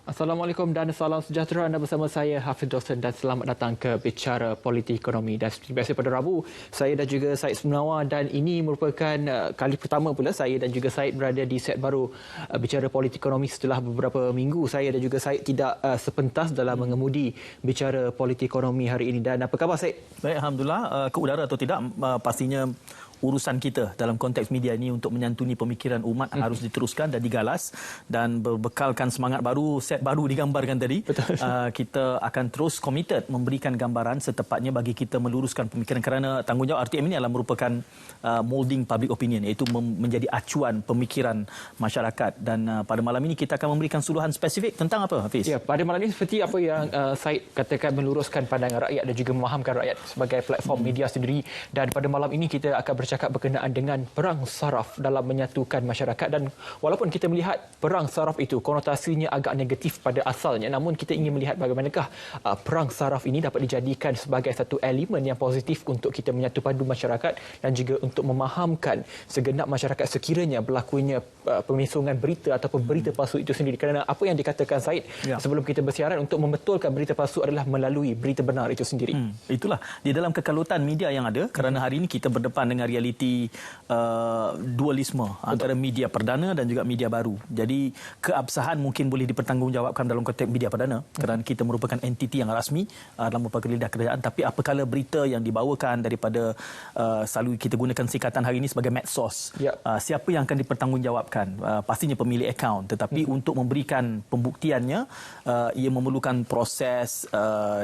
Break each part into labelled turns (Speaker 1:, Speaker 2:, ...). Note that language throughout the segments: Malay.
Speaker 1: Assalamualaikum dan salam sejahtera. Anda bersama saya Hafiz Dosen dan selamat datang ke Bicara Politik Ekonomi. Dan seperti biasa pada Rabu, saya dan juga Syed Semenawar, dan ini merupakan kali pertama pula saya dan juga Syed berada di set baru Bicara Politik Ekonomi setelah beberapa minggu saya dan juga Syed tidak sepentas dalam mengemudi Bicara Politik Ekonomi hari ini. Dan apa khabar Syed?
Speaker 2: Baik, Alhamdulillah. Ke udara atau tidak, pastinya urusan kita dalam konteks media ini untuk menyantuni pemikiran umat harus diteruskan dan digalas, dan berbekalkan semangat baru, set baru digambarkan tadi. Kita akan terus komited memberikan gambaran setepatnya bagi kita meluruskan pemikiran, kerana tanggungjawab RTM ini adalah merupakan molding public opinion, iaitu menjadi acuan pemikiran masyarakat. Dan pada malam ini kita akan memberikan suluhan spesifik tentang apa, Hafiz?
Speaker 1: Ya, pada malam ini seperti apa yang Syed katakan, meluruskan pandangan rakyat dan juga memahamkan rakyat sebagai platform media sendiri. Dan pada malam ini kita akan bercakap berkenaan dengan perang saraf dalam menyatukan masyarakat. Dan walaupun kita melihat perang saraf itu konotasinya agak negatif pada asalnya, namun kita ingin melihat bagaimanakah perang saraf ini dapat dijadikan sebagai satu elemen yang positif untuk kita menyatu padu masyarakat dan juga untuk memahamkan segenap masyarakat sekiranya berlakunya pemisongan berita ataupun berita palsu itu sendiri. Kerana apa yang dikatakan Syed sebelum kita bersiaran, untuk membetulkan berita palsu adalah melalui berita benar itu sendiri.
Speaker 2: Itulah di dalam kekalutan media yang ada, kerana hari ini kita berdepan dengan realiti dualisme antara media perdana dan juga media baru. Jadi keabsahan mungkin boleh dipertanggungjawabkan dalam konteks media perdana kerana kita merupakan entiti yang rasmi dalam merupakan lidah kerajaan. Tapi apakala berita yang dibawakan daripada selalu kita gunakan singkatan hari ini sebagai medsos, siapa yang akan dipertanggungjawabkan? Pastinya pemilik akaun. Tetapi untuk memberikan pembuktiannya, ia memerlukan proses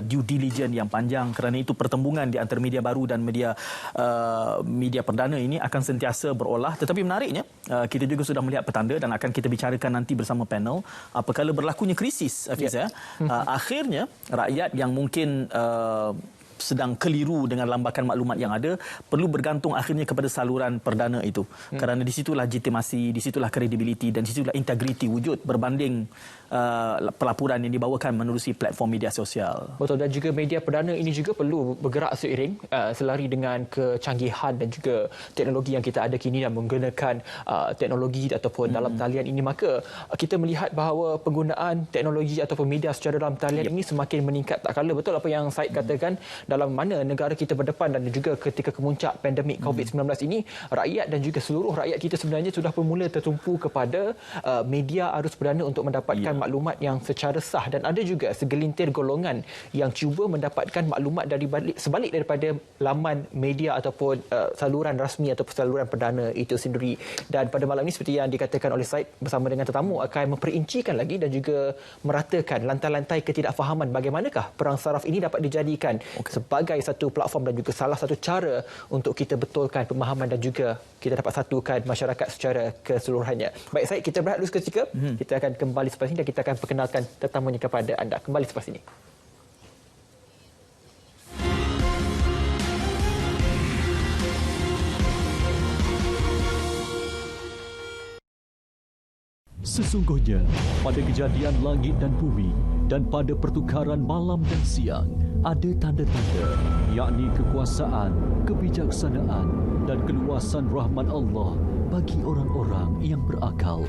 Speaker 2: due diligence yang panjang, kerana itu pertembungan di antara media baru dan media perdana ini akan sentiasa berolah. Tetapi menariknya, kita juga sudah melihat petanda dan akan kita bicarakan nanti bersama panel, apabila berlakunya krisis, Hafiz, akhirnya rakyat yang mungkin sedang keliru dengan lambakan maklumat yang ada perlu bergantung akhirnya kepada saluran perdana itu, kerana di situlah legitimasi, di situlah kredibiliti dan di situlah integriti wujud berbanding pelaporan yang dibawakan menerusi platform media sosial.
Speaker 1: Betul, dan juga media perdana ini juga perlu bergerak seiring selari dengan kecanggihan dan juga teknologi yang kita ada kini dan menggunakan teknologi ataupun dalam talian ini. Maka kita melihat bahawa penggunaan teknologi ataupun media secara dalam talian ini semakin meningkat. Tak kala betul apa yang Syed katakan, dalam mana negara kita berdepan dan juga ketika kemuncak pandemik COVID-19 ini, rakyat dan juga seluruh rakyat kita sebenarnya sudah bermula tertumpu kepada media arus perdana untuk mendapatkan maklumat yang secara sah. Dan ada juga segelintir golongan yang cuba mendapatkan maklumat sebalik daripada laman media ataupun saluran rasmi ataupun saluran perdana itu sendiri. Dan pada malam ini seperti yang dikatakan oleh Syed bersama dengan tetamu, akan memperincikan lagi dan juga meratakan lantai-lantai ketidakfahaman bagaimanakah perang saraf ini dapat dijadikan sebagai satu platform dan juga salah satu cara untuk kita betulkan pemahaman dan juga kita dapat satukan masyarakat secara keseluruhannya. Baik Syed, kita berehat dulu seketika. Kita akan kembali selepas ini dan kita akan perkenalkan tetamunya kepada anda. Kembali selepas ini.
Speaker 3: Sesungguhnya, pada kejadian langit dan bumi dan pada pertukaran malam dan siang, ada tanda-tanda, yakni kekuasaan, kebijaksanaan dan keluasan rahmat Allah bagi orang-orang yang berakal.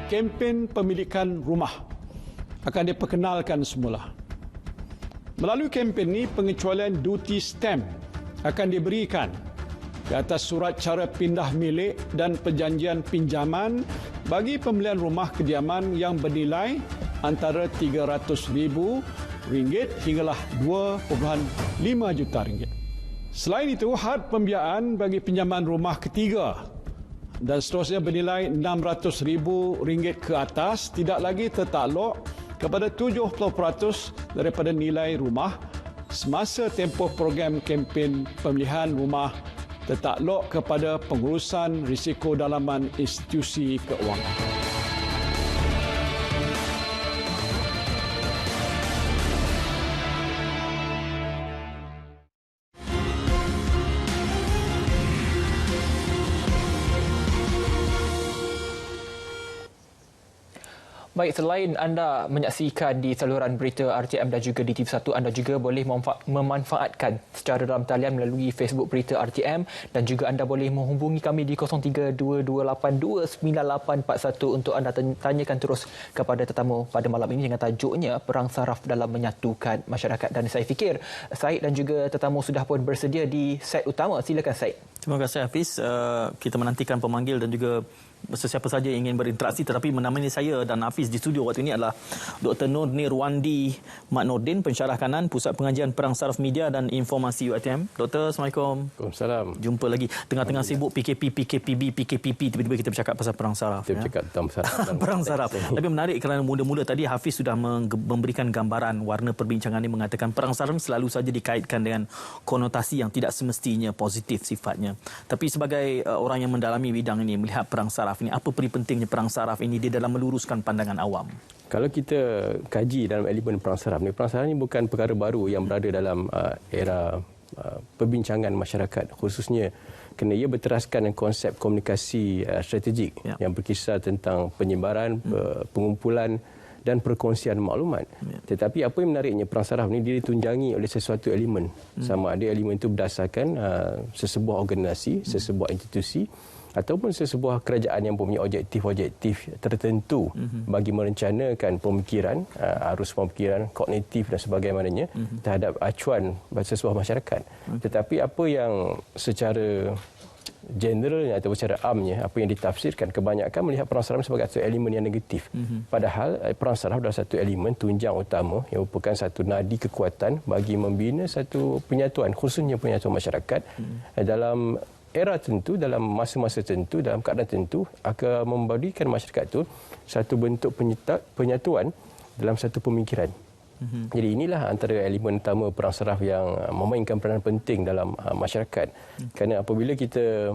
Speaker 4: kempen pemilikan rumah akan diperkenalkan semula. Melalui kempen ini, pengecualian duty stamp akan diberikan di atas surat cara pindah milik dan perjanjian pinjaman bagi pembelian rumah kediaman yang bernilai antara RM300,000 hinggalah RM2.5 juta. Selain itu, had pembiayaan bagi pinjaman rumah ketiga dan seterusnya bernilai RM600,000 ke atas tidak lagi tertakluk kepada 70% daripada nilai rumah semasa tempoh program kempen pemilihan rumah tertakluk kepada pengurusan risiko dalaman institusi keuangan.
Speaker 1: Baik, selain anda menyaksikan di saluran berita RTM dan juga di TV1, anda juga boleh memanfaatkan secara dalam talian melalui Facebook Berita RTM dan juga anda boleh menghubungi kami di 0322829841 untuk anda tanyakan terus kepada tetamu pada malam ini dengan tajuknya Perang Saraf dalam Menyatukan Masyarakat. Dan saya fikir Said dan juga tetamu sudah pun bersedia di set utama. Silakan Said.
Speaker 2: Terima kasih Hafiz. Kita menantikan pemanggil dan juga sesiapa saja yang ingin berinteraksi, tetapi menemani saya dan Hafiz di studio waktu ini adalah Dr. Nur Nirwandi Mat Nordin, pensyarah kanan Pusat Pengajian Perang Saraf Media dan Informasi UiTM. Doktor, Assalamualaikum.
Speaker 5: Waalaikumsalam.
Speaker 2: Jumpa lagi. Tengah-tengah sibuk PKP, PKPB, PKPP, tiba-tiba kita bercakap pasal perang saraf.
Speaker 5: Kita bercakap tentang saraf.
Speaker 2: Perang saraf. Tapi menarik kerana mula-mula tadi Hafiz sudah memberikan gambaran warna perbincangan ini, mengatakan perang saraf selalu saja dikaitkan dengan konotasi yang tidak semestinya positif sifatnya. Tapi sebagai orang yang mendalami bidang ini, melihat perang saraf ini, apa peri pentingnya perang saraf ini di dalam meluruskan pandangan awam?
Speaker 5: Kalau kita kaji dalam elemen perang saraf ini bukan perkara baru yang berada dalam era perbincangan masyarakat, khususnya kerana ia berteraskan dengan konsep komunikasi strategik yang berkisar tentang penyebaran, pengumpulan dan perkongsian maklumat. Tetapi apa yang menariknya, perang saraf ini dia ditunjangi oleh sesuatu elemen. Sama ada elemen itu berdasarkan sesebuah organisasi, sesebuah institusi ataupun sesebuah kerajaan yang mempunyai objektif-objektif tertentu bagi merencanakan pemikiran, arus pemikiran, kognitif dan sebagainya terhadap acuan sesebuah masyarakat. Tetapi apa yang secara generalnya atau secara amnya, apa yang ditafsirkan, kebanyakan melihat perang saraf sebagai satu elemen yang negatif. Padahal perang saraf adalah satu elemen tunjang utama yang merupakan satu nadi kekuatan bagi membina satu penyatuan, khususnya penyatuan masyarakat dalam era tentu, dalam masa-masa tentu, dalam keadaan tentu, akan memberikan masyarakat itu satu bentuk penyatuan dalam satu pemikiran. Jadi inilah antara elemen utama perang saraf yang memainkan peranan penting dalam masyarakat. Kerana apabila kita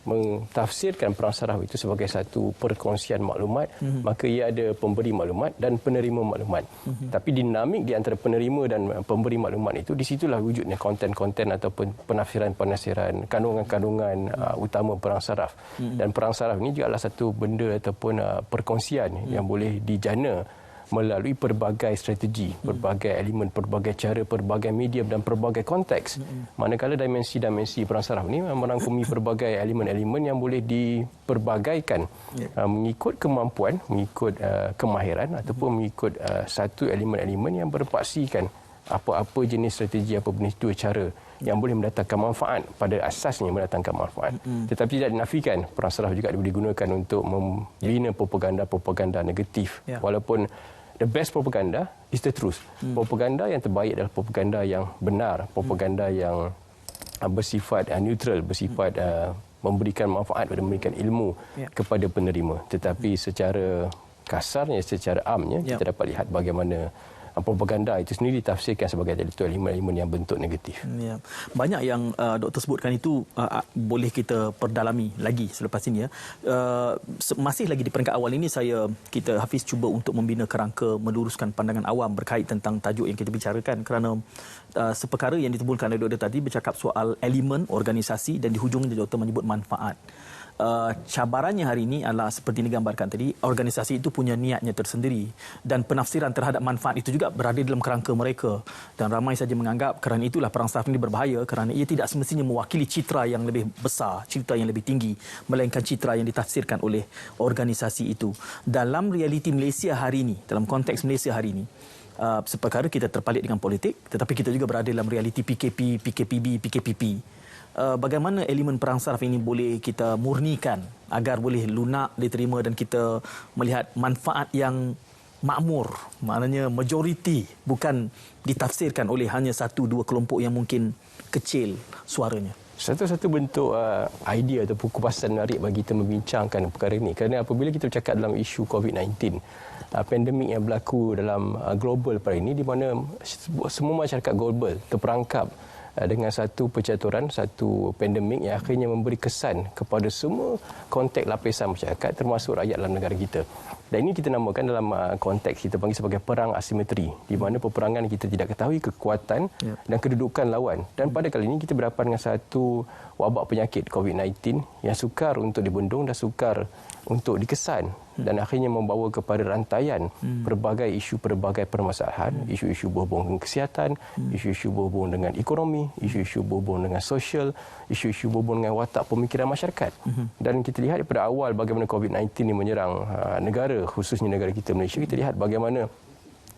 Speaker 5: mentafsirkan perang saraf itu sebagai satu perkongsian maklumat, maka ia ada pemberi maklumat dan penerima maklumat. Tapi dinamik di antara penerima dan pemberi maklumat itu, di situlah wujudnya konten-konten ataupun penafsiran-penafsiran, kandungan-kandungan utama perang saraf. Dan perang saraf ini juga adalah satu benda ataupun perkongsian yang boleh dijana melalui pelbagai strategi, pelbagai elemen, pelbagai cara, pelbagai medium dan pelbagai konteks. Manakala dimensi-dimensi perang saraf ini merangkumi pelbagai elemen-elemen yang boleh diperbagaikan mengikut kemampuan, mengikut kemahiran ataupun mengikut satu elemen-elemen yang berpaksikan apa-apa jenis strategi, apa jenis dua cara yang boleh mendatangkan manfaat, pada asasnya mendatangkan manfaat. Tetapi tidak dinafikan perang saraf juga boleh digunakan untuk membina propaganda negatif. Walaupun the best propaganda is the truth. Propaganda yang terbaik adalah propaganda yang benar, propaganda yang bersifat neutral, bersifat memberikan manfaat dan memberikan ilmu kepada penerima. Tetapi secara kasarnya, secara amnya, kita dapat lihat bagaimana propaganda itu sendiri ditafsirkan sebagai elemen-elemen yang bentuk negatif.
Speaker 2: Ya. Banyak yang doktor sebutkan itu boleh kita perdalami lagi selepas ini. Masih lagi di peringkat awal ini, kita Hafiz cuba untuk membina kerangka meluruskan pandangan awam berkait tentang tajuk yang kita bicarakan, kerana seperkara yang ditimbulkan oleh doktor tadi bercakap soal elemen organisasi dan di hujungnya doktor menyebut manfaat. cabarannya hari ini adalah seperti digambarkan tadi, organisasi itu punya niatnya tersendiri dan penafsiran terhadap manfaat itu juga berada dalam kerangka mereka, dan ramai saja menganggap kerana itulah perang saraf ini berbahaya kerana ia tidak semestinya mewakili citra yang lebih besar, citra yang lebih tinggi, melainkan citra yang ditafsirkan oleh organisasi itu. Dalam realiti Malaysia hari ini, dalam konteks Malaysia hari ini, seperkara kita terpalit dengan politik, tetapi kita juga berada dalam realiti PKP, PKPB, PKPP. Bagaimana elemen perang saraf ini boleh kita murnikan agar boleh lunak diterima dan kita melihat manfaat yang makmur, maknanya majoriti, bukan ditafsirkan oleh hanya satu dua kelompok yang mungkin kecil suaranya.
Speaker 5: Satu-satu bentuk idea atau kupasan menarik bagi kita membincangkan perkara ini, kerana apabila kita bercakap dalam isu COVID-19, pandemik yang berlaku dalam global pada ini, di mana semua masyarakat global terperangkap dengan satu percaturan, satu pandemik yang akhirnya memberi kesan kepada semua konteks lapisan masyarakat termasuk rakyat dalam negara kita. Dan ini kita namakan dalam konteks kita panggil sebagai perang asimetri, di mana peperangan kita tidak ketahui kekuatan dan kedudukan lawan. Dan pada kali ini kita berhadapan dengan satu wabak penyakit COVID-19 yang sukar untuk dibendung dan sukar untuk dikesan, dan akhirnya membawa kepada rantaian pelbagai isu, pelbagai permasalahan, isu-isu berhubung dengan kesihatan, isu-isu berhubung dengan ekonomi, isu-isu berhubung dengan sosial, isu-isu berhubung dengan watak pemikiran masyarakat. Dan kita lihat daripada awal bagaimana COVID-19 ini menyerang negara, khususnya negara kita Malaysia, kita lihat bagaimana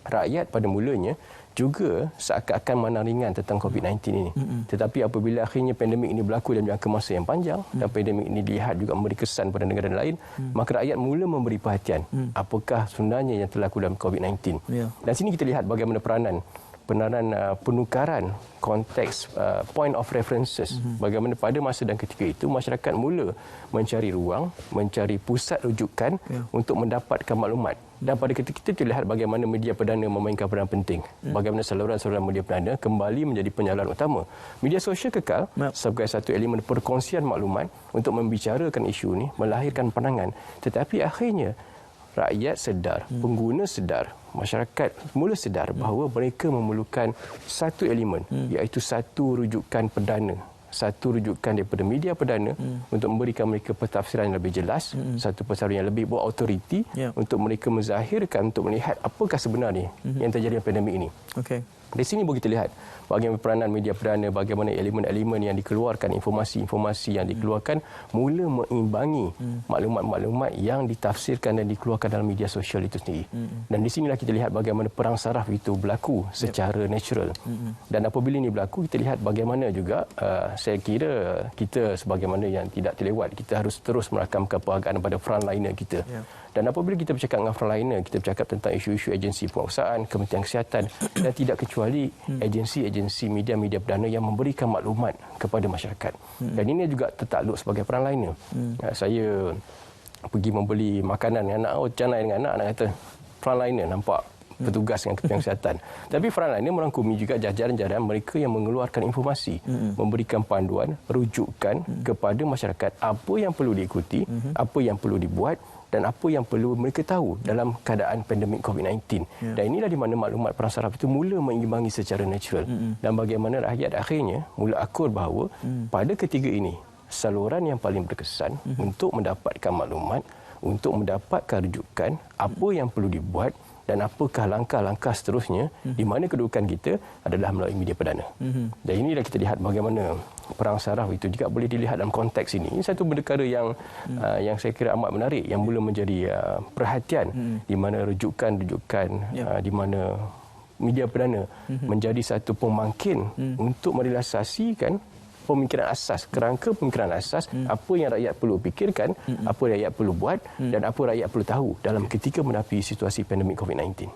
Speaker 5: rakyat pada mulanya juga seakan-akan mana ringan tentang COVID-19 ini. Tetapi apabila akhirnya pandemik ini berlaku dalam jangka masa yang panjang dan pandemik ini dilihat juga memberi kesan pada negara lain, maka rakyat mula memberi perhatian apakah sebenarnya yang terlaku dalam COVID-19. Dan sini kita lihat bagaimana peranan penukaran konteks point of references, bagaimana pada masa dan ketika itu masyarakat mula mencari ruang, mencari pusat rujukan untuk mendapatkan maklumat. Dan pada ketika itu lihat bagaimana media perdana memainkan peranan penting, bagaimana saluran-saluran media perdana kembali menjadi penyaluran utama. Media sosial kekal sebagai satu elemen perkongsian maklumat untuk membicarakan isu ini, melahirkan pandangan, tetapi akhirnya rakyat sedar, pengguna sedar, masyarakat mula sedar bahawa mereka memerlukan satu elemen, iaitu satu rujukan perdana, satu rujukan daripada media perdana untuk memberikan mereka pentafsiran yang lebih jelas, satu pentafsiran yang lebih berautoriti untuk mereka menzahirkan, untuk melihat apakah sebenarnya yang terjadi dalam pandemik ini. Di sini boleh kita lihat bagaimana peranan media perdana, bagaimana elemen-elemen yang dikeluarkan, informasi-informasi yang dikeluarkan mula mengimbangi maklumat-maklumat yang ditafsirkan dan dikeluarkan dalam media sosial itu sendiri. Dan di sinilah kita lihat bagaimana perang saraf itu berlaku secara natural. Dan apabila ini berlaku, kita lihat bagaimana juga saya kira kita sebagaimana yang tidak terlewat, kita harus terus merakamkan penghargaan pada frontliner kita. Dan apabila kita bercakap dengan frontliner, kita bercakap tentang isu-isu agensi penguasaan, Kementerian Kesihatan dan tidak kecuali agensi-agensi media-media perdana yang memberikan maklumat kepada masyarakat. Dan ini juga tertakluk sebagai frontliner. Saya pergi membeli makanan dengan anak, canai dengan anak kata frontliner nampak petugas dengan Kementerian Kesihatan. Tapi frontliner merangkumi juga jajaran-jajaran mereka yang mengeluarkan informasi, memberikan panduan, rujukan kepada masyarakat apa yang perlu diikuti, apa yang perlu dibuat dan apa yang perlu mereka tahu dalam keadaan pandemik COVID-19. Dan inilah di mana maklumat perang saraf itu mula mengimbangi secara natural. Dan bagaimana rakyat akhirnya mula akur bahawa pada ketiga ini, saluran yang paling berkesan untuk mendapatkan maklumat, untuk mendapatkan rujukan, apa yang perlu dibuat dan apakah langkah-langkah seterusnya, di mana kedudukan kita adalah melalui media perdana. Dan inilah kita lihat bagaimana perang saraf itu juga boleh dilihat dalam konteks ini. Ini satu perkara yang saya kira amat menarik, yang mula menjadi perhatian, di mana rujukan-rujukan, di mana media perdana menjadi satu pemangkin untuk merealisasikan pemikiran asas, kerangka pemikiran asas, apa yang rakyat perlu fikirkan, apa yang rakyat perlu buat dan apa rakyat perlu tahu dalam ketika menghadapi situasi pandemik COVID-19.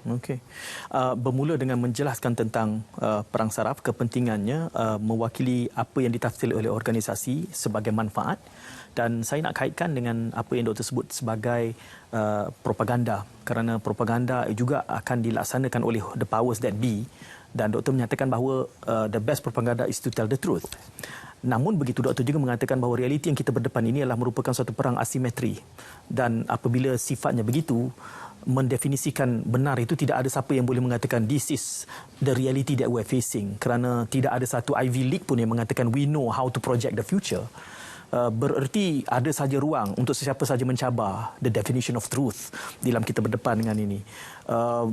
Speaker 2: Bermula dengan menjelaskan tentang perang saraf, kepentingannya mewakili apa yang ditafsir oleh organisasi sebagai manfaat, dan saya nak kaitkan dengan apa yang doktor sebut sebagai propaganda, kerana propaganda juga akan dilaksanakan oleh the powers that be. Dan doktor menyatakan bahawa the best propaganda is to tell the truth. Namun begitu, doktor juga mengatakan bahawa realiti yang kita berdepan ini adalah merupakan suatu perang asimetri. Dan apabila sifatnya begitu, mendefinisikan benar itu, tidak ada siapa yang boleh mengatakan this is the reality that we're facing. Kerana tidak ada satu Ivy League pun yang mengatakan we know how to project the future. bererti ada saja ruang untuk sesiapa saja mencabar the definition of truth dalam kita berdepan dengan ini.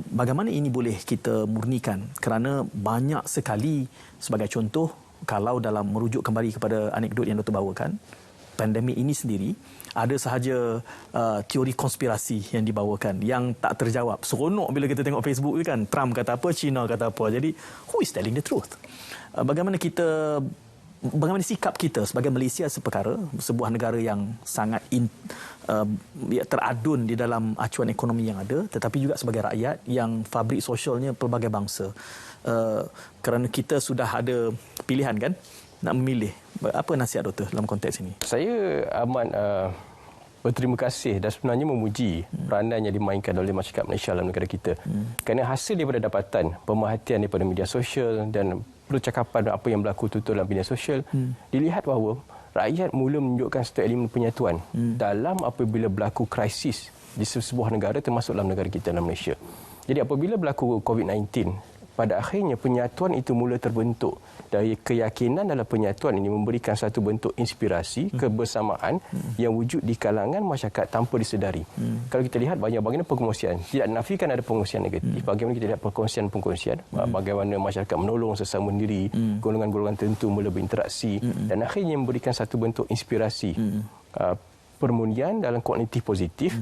Speaker 2: Bagaimana ini boleh kita murnikan? Kerana banyak sekali, sebagai contoh, kalau dalam merujuk kembali kepada anekdot yang Dr. bawakan, pandemik ini sendiri ada sahaja teori konspirasi yang dibawakan yang tak terjawab. Seronok bila kita tengok Facebook kan, Trump kata apa, China kata apa. Jadi who is telling the truth? Bagaimana sikap kita sebagai Malaysia seperkara, sebuah negara yang sangat teradun di dalam acuan ekonomi yang ada, tetapi juga sebagai rakyat yang fabrik sosialnya pelbagai bangsa. Kerana kita sudah ada pilihan kan, nak memilih. Apa nasihat doktor dalam konteks ini?
Speaker 5: Saya amat berterima kasih dan sebenarnya memuji peranan yang dimainkan oleh masyarakat Malaysia dalam negara kita. Kerana hasil daripada dapatan pemerhatian daripada media sosial dan percakapan apa yang berlaku tutur dalam media sosial, dilihat bahawa rakyat mula menunjukkan satu elemen penyatuan dalam apabila berlaku krisis di sebuah negara, termasuk dalam negara kita dalam Malaysia. Jadi apabila berlaku COVID-19, pada akhirnya penyatuan itu mula terbentuk. Dari keyakinan dalam penyatuan ini memberikan satu bentuk inspirasi, kebersamaan yang wujud di kalangan masyarakat tanpa disedari. Kalau kita lihat bagaimana pengkongsian, tidak nafikan ada pengkongsian negatif. Bagaimana kita lihat pengkongsian, bagaimana masyarakat menolong sesama sendiri, golongan-golongan tertentu mula berinteraksi dan akhirnya memberikan satu bentuk inspirasi, permunian dalam kognitif positif,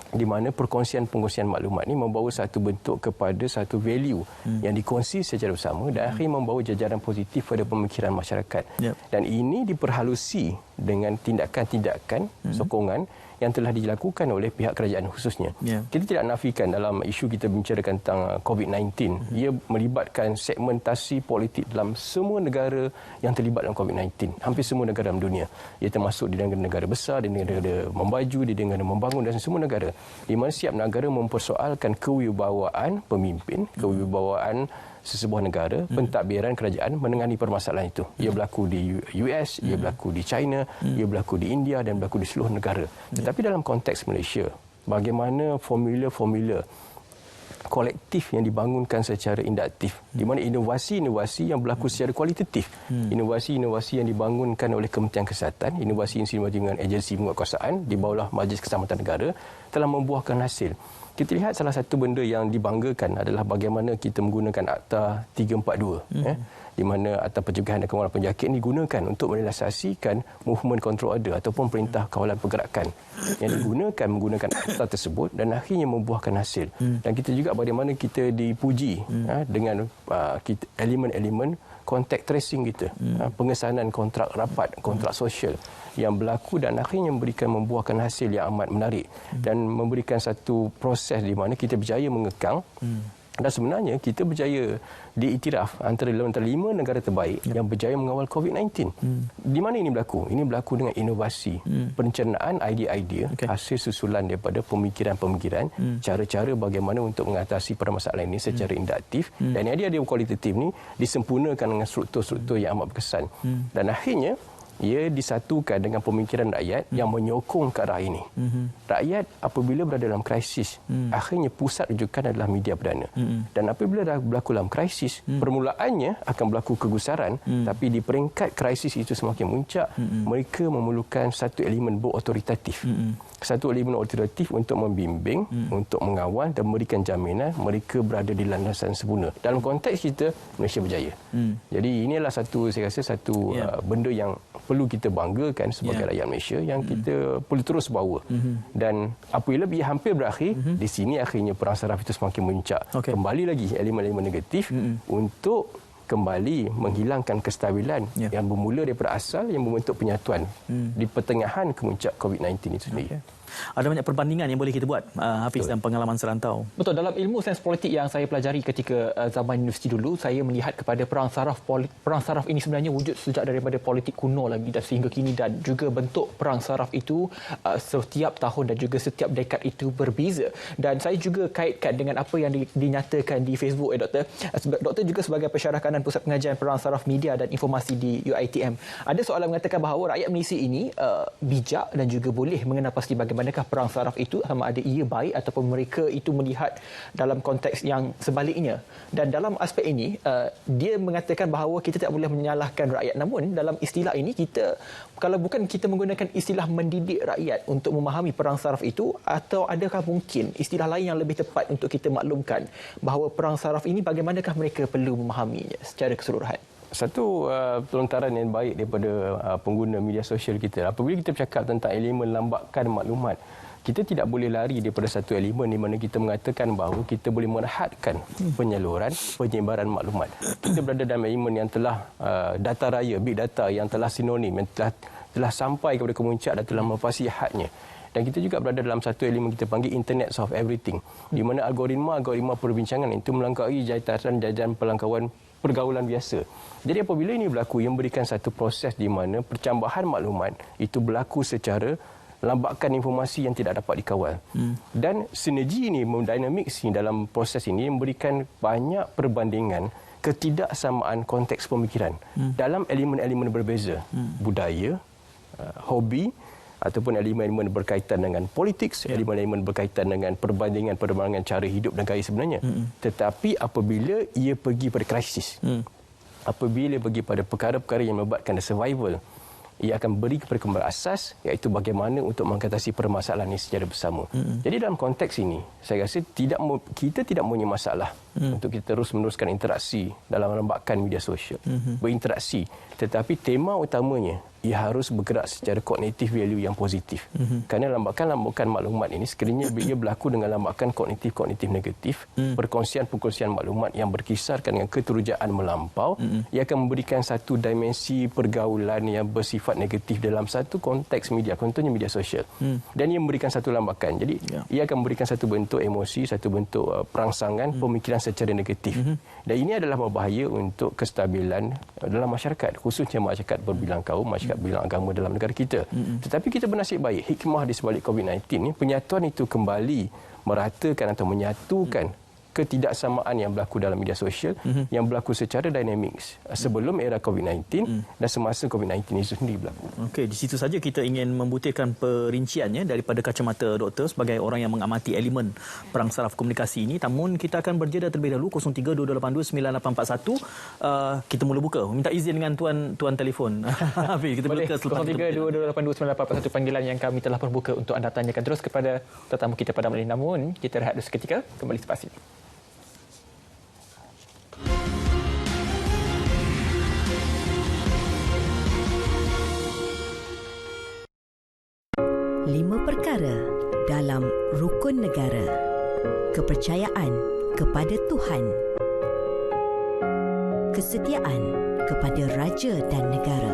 Speaker 5: di mana perkongsian-pengkongsian maklumat ini membawa satu bentuk kepada satu value yang dikongsi secara bersama dan akhirnya membawa jajaran positif pada pemikiran masyarakat. Dan ini diperhalusi dengan tindakan-tindakan sokongan yang telah dilakukan oleh pihak kerajaan khususnya. Kita tidak nafikan dalam isu kita bincangkan tentang COVID-19, ia melibatkan segmentasi politik dalam semua negara yang terlibat dalam COVID-19. Hampir semua negara dalam dunia. Ia termasuk di negara besar, di negara membaju, di negara membangun dan semua negara. Di mana setiap negara mempersoalkan kewibawaan pemimpin, kewibawaan sesebuah negara, pentadbiran kerajaan menangani permasalahan itu. Ia berlaku di US, ia berlaku di China, ia berlaku di India dan berlaku di seluruh negara. Tetapi dalam konteks Malaysia, bagaimana formula-formula kolektif yang dibangunkan secara induktif, di mana inovasi-inovasi yang berlaku secara kualitatif, inovasi-inovasi yang dibangunkan oleh Kementerian Kesihatan, inovasi dengan agensi penguatkuasaan di bawah Majlis Keselamatan Negara telah membuahkan hasil. Kita lihat salah satu benda yang dibanggakan adalah bagaimana kita menggunakan Akta 342, di mana Akta Pencegahan dan Kawalan Penyakit ini digunakan untuk merealisasikan Movement Control Order ataupun Perintah Kawalan Pergerakan yang digunakan menggunakan akta tersebut dan akhirnya membuahkan hasil. Dan kita juga bagaimana kita dipuji dengan elemen-elemen kontak tracing kita, pengesanan kontrak rapat, kontrak sosial yang berlaku dan akhirnya membuahkan hasil yang amat menarik dan memberikan satu proses di mana kita berjaya mengekang dan sebenarnya kita berjaya diiktiraf antara 5 negara terbaik yang berjaya mengawal COVID-19. Di mana ini berlaku? Ini berlaku dengan inovasi, perencanaan idea-idea, hasil susulan daripada pemikiran-pemikiran, cara-cara bagaimana untuk mengatasi permasalahan ini secara induktif dan idea-idea kualitatif ini disempurnakan dengan struktur-struktur yang amat berkesan. Dan akhirnya ia disatukan dengan pemikiran rakyat yang menyokong ke arah ini. Rakyat apabila berada dalam krisis, akhirnya pusat rujukan adalah media perdana. Dan apabila dah berlaku dalam krisis, permulaannya akan berlaku kegusaran, tapi di peringkat krisis itu semakin muncak, mereka memerlukan satu elemen berautoritatif. Satu elemen autoritatif untuk membimbing, untuk mengawal dan memberikan jaminan mereka berada di landasan sempurna. Dalam konteks kita, Malaysia berjaya. Jadi inilah saya rasa satu benda yang perlu kita banggakan sebagai rakyat Malaysia yang kita perlu terus bawa. Dan apabila ia hampir berakhir, di sini akhirnya perang saraf itu semakin memuncak. Kembali lagi elemen-elemen negatif untuk kembali menghilangkan kestabilan yang bermula daripada asal yang membentuk penyatuan di pertengahan kemuncak COVID-19 itu sendiri.
Speaker 2: Ada banyak perbandingan yang boleh kita buat, Hafiz, dan pengalaman serantau.
Speaker 1: Betul, dalam ilmu sains politik yang saya pelajari ketika zaman universiti dulu, saya melihat kepada perang saraf ini sebenarnya wujud sejak daripada politik kuno lagi dan sehingga kini, dan juga bentuk perang saraf itu setiap tahun dan juga setiap dekad itu berbeza. Dan saya juga kaitkan dengan apa yang dinyatakan di Facebook, Doktor. Doktor juga sebagai pensyarah kanan Pusat Pengajian Perang Saraf Media dan Informasi di UiTM. Ada soalan mengatakan bahawa rakyat Malaysia ini bijak dan juga boleh mengenal pasti bagaimana bagaimanakah perang saraf itu, sama ada ia baik ataupun mereka itu melihat dalam konteks yang sebaliknya. Dan dalam aspek ini, dia mengatakan bahawa kita tak boleh menyalahkan rakyat. Namun dalam istilah ini, kita kalau bukan kita menggunakan istilah mendidik rakyat untuk memahami perang saraf itu, atau adakah mungkin istilah lain yang lebih tepat untuk kita maklumkan bahawa perang saraf ini bagaimanakah mereka perlu memahaminya secara keseluruhan?
Speaker 5: Satu pelontaran yang baik daripada pengguna media sosial kita. Apabila kita bercakap tentang elemen lambakan maklumat, kita tidak boleh lari daripada satu elemen di mana kita mengatakan bahawa kita boleh merehatkan penyaluran, penyebaran maklumat. Kita berada dalam elemen yang telah data raya, big data yang telah sinonim, yang telah sampai kepada kemuncak dan telah melepaси hadnya. Dan kita juga berada dalam satu elemen kita panggil Internet of Everything, di mana algoritma perbincangan itu melangkaui jajaran pelangkauan pergaulan biasa. Jadi apabila ini berlaku, yang memberikan satu proses di mana percambahan maklumat itu berlaku secara lambakan informasi yang tidak dapat dikawal. Dan sinergi ini, dynamics ini dalam proses ini memberikan banyak perbandingan ketidaksamaan konteks pemikiran dalam elemen-elemen berbeza. Budaya, hobi, ataupun elemen-elemen berkaitan dengan politik, elemen-elemen berkaitan dengan perbandingan cara hidup dan gaya sebenarnya. Tetapi apabila ia pergi pada krisis, apabila pergi pada perkara-perkara yang melibatkan survival, ia akan beri kepada kembali asas, iaitu bagaimana untuk mengatasi permasalahan ini secara bersama. Jadi dalam konteks ini, saya rasa kita tidak mempunyai masalah untuk kita terus meneruskan interaksi dalam lembakan media sosial, berinteraksi. Tetapi tema utamanya, ia harus bergerak secara kognitif value yang positif. Kerana lambakan maklumat ini sekiranya ia berlaku dengan lambakan kognitif negatif, perkongsian maklumat yang berkisarkan dengan keterujaan melampau, ia akan memberikan satu dimensi pergaulan yang bersifat negatif dalam satu konteks media, contohnya media sosial. Dan ia memberikan satu lambakan. Jadi ia akan memberikan satu bentuk emosi, satu bentuk perangsangan, pemikiran secara negatif. Dan ini adalah berbahaya untuk kestabilan dalam masyarakat, khususnya masyarakat berbilang kaum, masyarakat berbilang agama dalam negara kita. Tetapi kita bernasib baik, hikmah di sebalik COVID-19 ini, penyatuan itu kembali meratakan atau menyatukan ketidaksamaan yang berlaku dalam media sosial yang berlaku secara dinamik sebelum era COVID-19 dan semasa COVID-19 itu sendiri berlaku.
Speaker 2: Okey, di situ saja kita ingin membuktikan perinciannya daripada kacamata doktor sebagai orang yang mengamati elemen perang saraf komunikasi ini. Namun kita akan berjeda terlebih dahulu 0322829841. Kita mula buka. Minta izin dengan tuan telefon. Kita
Speaker 1: boleh. 0322829841 panggilan yang kami telah perbuka untuk anda tanyakan terus kepada tetamu kita pada malam ini. Namun kita rehat dulu seketika, kembali selepas ini.
Speaker 6: Lima perkara dalam rukun negara. Kepercayaan kepada Tuhan. Kesetiaan kepada raja dan negara.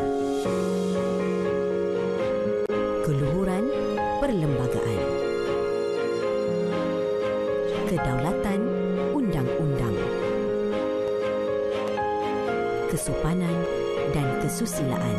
Speaker 6: Keluhuran perlembagaan. Kedaulatan undang-undang. Kesopanan dan kesusilaan.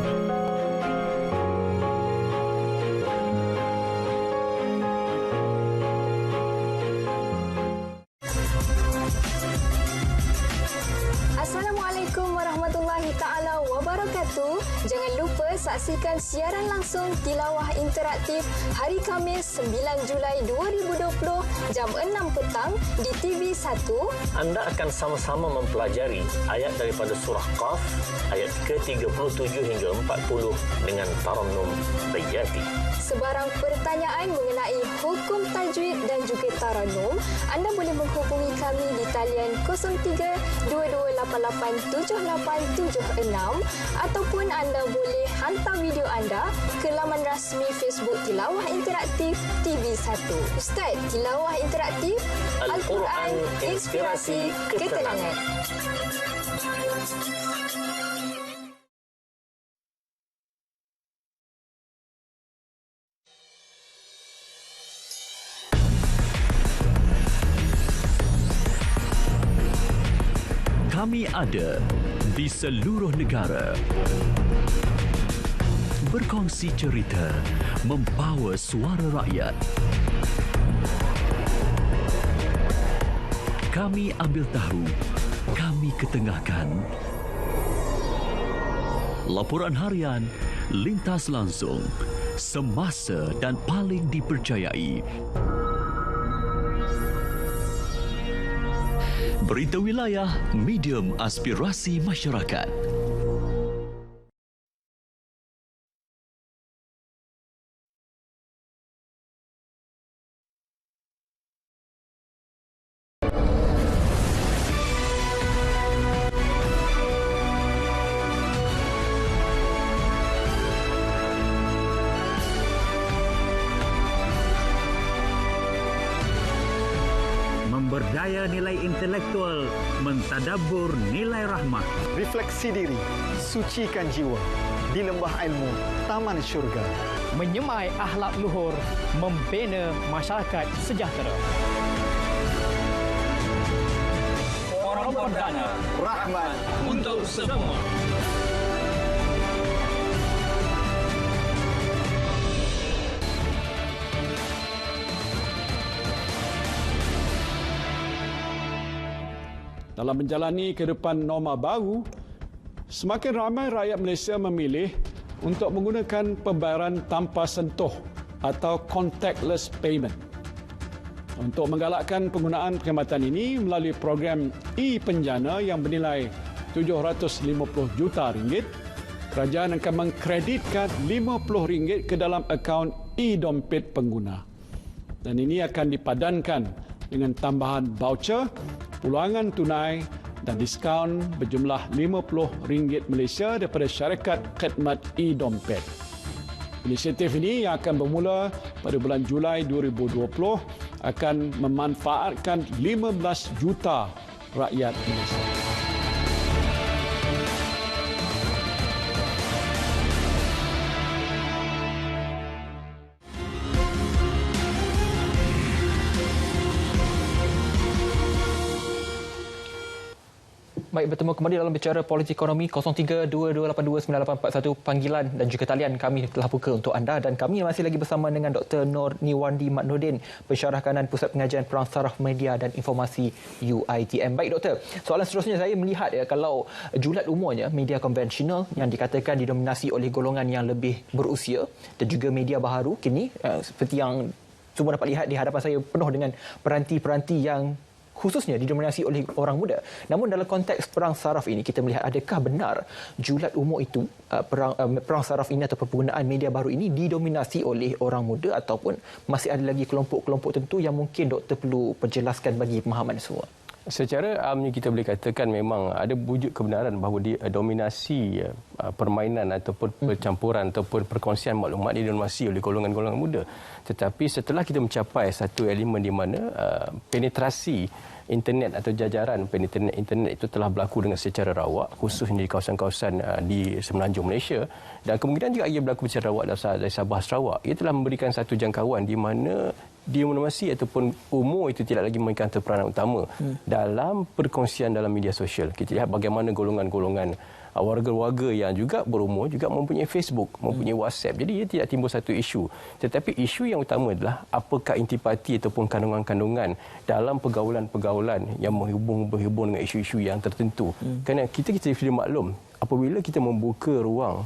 Speaker 7: Jangan lupa saksikan siaran langsung Tilawah Interaktif hari Khamis 9 Julai 2020 jam 6 petang di TV1.
Speaker 8: Anda akan sama-sama mempelajari ayat daripada surah Qaf ayat ke-37 hingga 40 dengan Tarannum Bayyati.
Speaker 7: Sebarang pertanyaan mengenai hukum tajwid dan juga Tarannum, anda boleh menghubungi kami di talian 03-2288-7876 ataupun anda boleh hantar video anda ke laman rasmi Facebook Tilawah Interaktif TV1. Ustaz, Tilawah Interaktif, Al-Quran, Inspirasi, Ketenangan.
Speaker 3: Kami ada di seluruh negara. Berkongsi cerita, membawa suara rakyat. Kami ambil tahu, kami ketengahkan. Laporan harian, lintas langsung, semasa dan paling dipercayai. Berita Wilayah, medium aspirasi masyarakat.
Speaker 9: Memberdaya nilai intelektual, mentadabbur nilai rahmat.
Speaker 10: Refleksi diri, sucikan jiwa di lembah ilmu Taman Syurga.
Speaker 11: Menyemai akhlak luhur, membina masyarakat sejahtera.
Speaker 9: Forum Perdana, rahmat untuk semua.
Speaker 4: Dalam menjalani kehidupan norma baru, semakin ramai rakyat Malaysia memilih untuk menggunakan pembayaran tanpa sentuh atau contactless payment. Untuk menggalakkan penggunaan perkhidmatan ini melalui program e-penjana yang bernilai RM750 juta, kerajaan akan mengkreditkan RM50 ke dalam akaun e-dompet pengguna. Dan ini akan dipadankan dengan tambahan voucher, pulangan tunai dan diskaun berjumlah RM50 Malaysia daripada syarikat khidmat e-dompet. Inisiatif ini yang akan bermula pada bulan Julai 2020 akan memanfaatkan 15 juta rakyat Malaysia.
Speaker 1: Baik, bertemu kembali dalam bicara politik ekonomi 0322829841 panggilan dan juga talian kami telah buka untuk anda dan kami masih lagi bersama dengan Dr. Nur Niwandi Mat Nordin, Pensyarah Kanan Pusat Pengajian Perang Saraf Media dan Informasi UiTM. Baik doktor, soalan seterusnya saya melihat kalau julat umumnya media konvensional yang dikatakan didominasi oleh golongan yang lebih berusia dan juga media baharu kini seperti yang semua dapat lihat di hadapan saya penuh dengan peranti-peranti yang khususnya didominasi oleh orang muda. Namun dalam konteks perang saraf ini kita melihat adakah benar julat umur itu perang saraf ini atau penggunaan media baru ini didominasi oleh orang muda ataupun masih ada lagi kelompok-kelompok tertentu yang mungkin doktor perlu penjelaskan bagi pemahaman semua?
Speaker 5: Secara amnya kita boleh katakan memang ada wujud kebenaran bahawa dominasi permainan ataupun percampuran ataupun perkongsian maklumat didominasi oleh golongan-golongan muda. Tetapi setelah kita mencapai satu elemen di mana penetrasi internet atau jajaran internet itu telah berlaku dengan secara rawak khususnya di kawasan-kawasan di semenanjung Malaysia dan kemungkinan juga ia berlaku secara rawak dari Sabah Sarawak. Ia telah memberikan satu jangkauan di mana didominasi ataupun umur itu tidak lagi memainkan peranan utama dalam perkongsian dalam media sosial. Kita lihat bagaimana golongan-golongan warga-warga yang juga berumur juga mempunyai Facebook, mempunyai WhatsApp. Jadi ia tidak timbul satu isu. Tetapi isu yang utama adalah apakah intipati ataupun kandungan-kandungan dalam pergaulan-pergaulan yang berhubung dengan isu-isu yang tertentu. Kerana kita sudah maklum apabila kita membuka ruang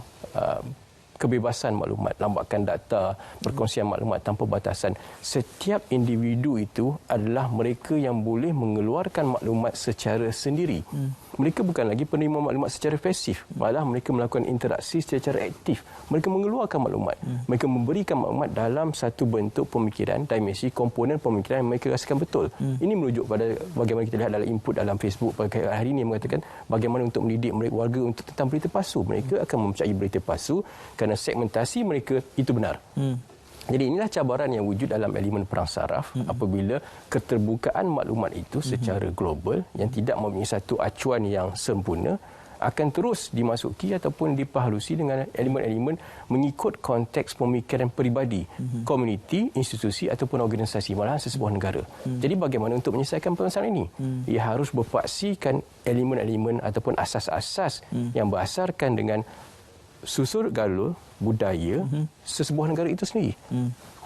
Speaker 5: kebebasan maklumat, lambakan data, perkongsian maklumat tanpa batasan. Setiap individu itu adalah mereka yang boleh mengeluarkan maklumat secara sendiri. Mereka bukan lagi penerima maklumat secara pasif, malah mereka melakukan interaksi secara aktif. Mereka mengeluarkan maklumat. Mereka memberikan maklumat dalam satu bentuk pemikiran, dimensi, komponen pemikiran yang mereka rasakan betul. Ini merujuk pada bagaimana kita lihat dalam input dalam Facebook pada hari ini mengatakan bagaimana untuk mendidik mereka warga untuk tentang berita palsu. Mereka akan mempercayai berita palsu kerana segmentasi mereka itu benar. Jadi inilah cabaran yang wujud dalam elemen perang saraf apabila keterbukaan maklumat itu secara global yang tidak mempunyai satu acuan yang sempurna akan terus dimasuki ataupun diperhalusi dengan elemen-elemen mengikut konteks pemikiran peribadi, komuniti, institusi ataupun organisasi, malahan sesebuah negara. Jadi bagaimana untuk menyelesaikan permasalahan ini? Ia harus berpaksikan elemen-elemen ataupun asas-asas yang berasaskan dengan susur galur budaya sesebuah negara itu sendiri.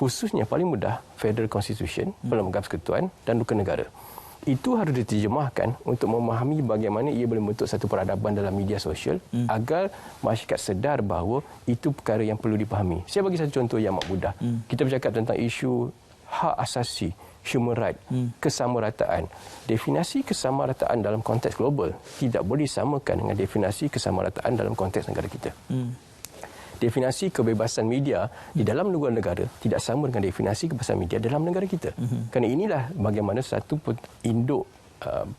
Speaker 5: Khususnya paling mudah Federal Constitution, Perlembagaan Persekutuan dan Rukun Negara. itu harus diterjemahkan untuk memahami bagaimana ia boleh membentuk satu peradaban dalam media sosial agar masyarakat sedar bahawa itu perkara yang perlu dipahami. Saya bagi satu contoh yang amat mudah. Kita bercakap tentang isu hak asasi, human right, kesamarataan. Definisi kesamarataan dalam konteks global tidak boleh disamakan dengan definisi kesamarataan dalam konteks negara kita. Definisi kebebasan media di dalam negara tidak sama dengan definisi kebebasan media dalam negara kita. Kerana inilah bagaimana satu induk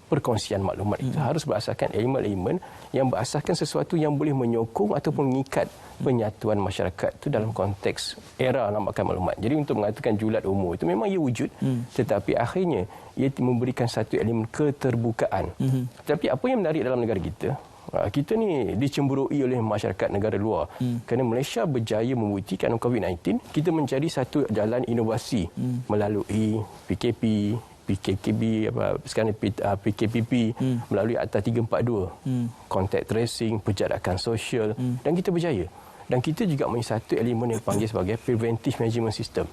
Speaker 5: perkongsian maklumat itu harus berasaskan elemen-elemen yang berasaskan sesuatu yang boleh menyokong ataupun mengikat penyatuan masyarakat itu dalam konteks era lambakan maklumat. Jadi untuk mengatakan julat umur itu memang ia wujud, tetapi akhirnya ia memberikan satu elemen keterbukaan. Tetapi apa yang menarik dalam negara kita ni dicemburui oleh masyarakat negara luar kerana Malaysia berjaya membuktikan COVID-19 kita mencari satu jalan inovasi melalui PKP, PKKB, sekarang PKPP, melalui Akta 342, contact tracing, penjarakan sosial, dan kita berjaya. Dan kita juga mempunyai satu elemen yang dipanggil sebagai preventive management system,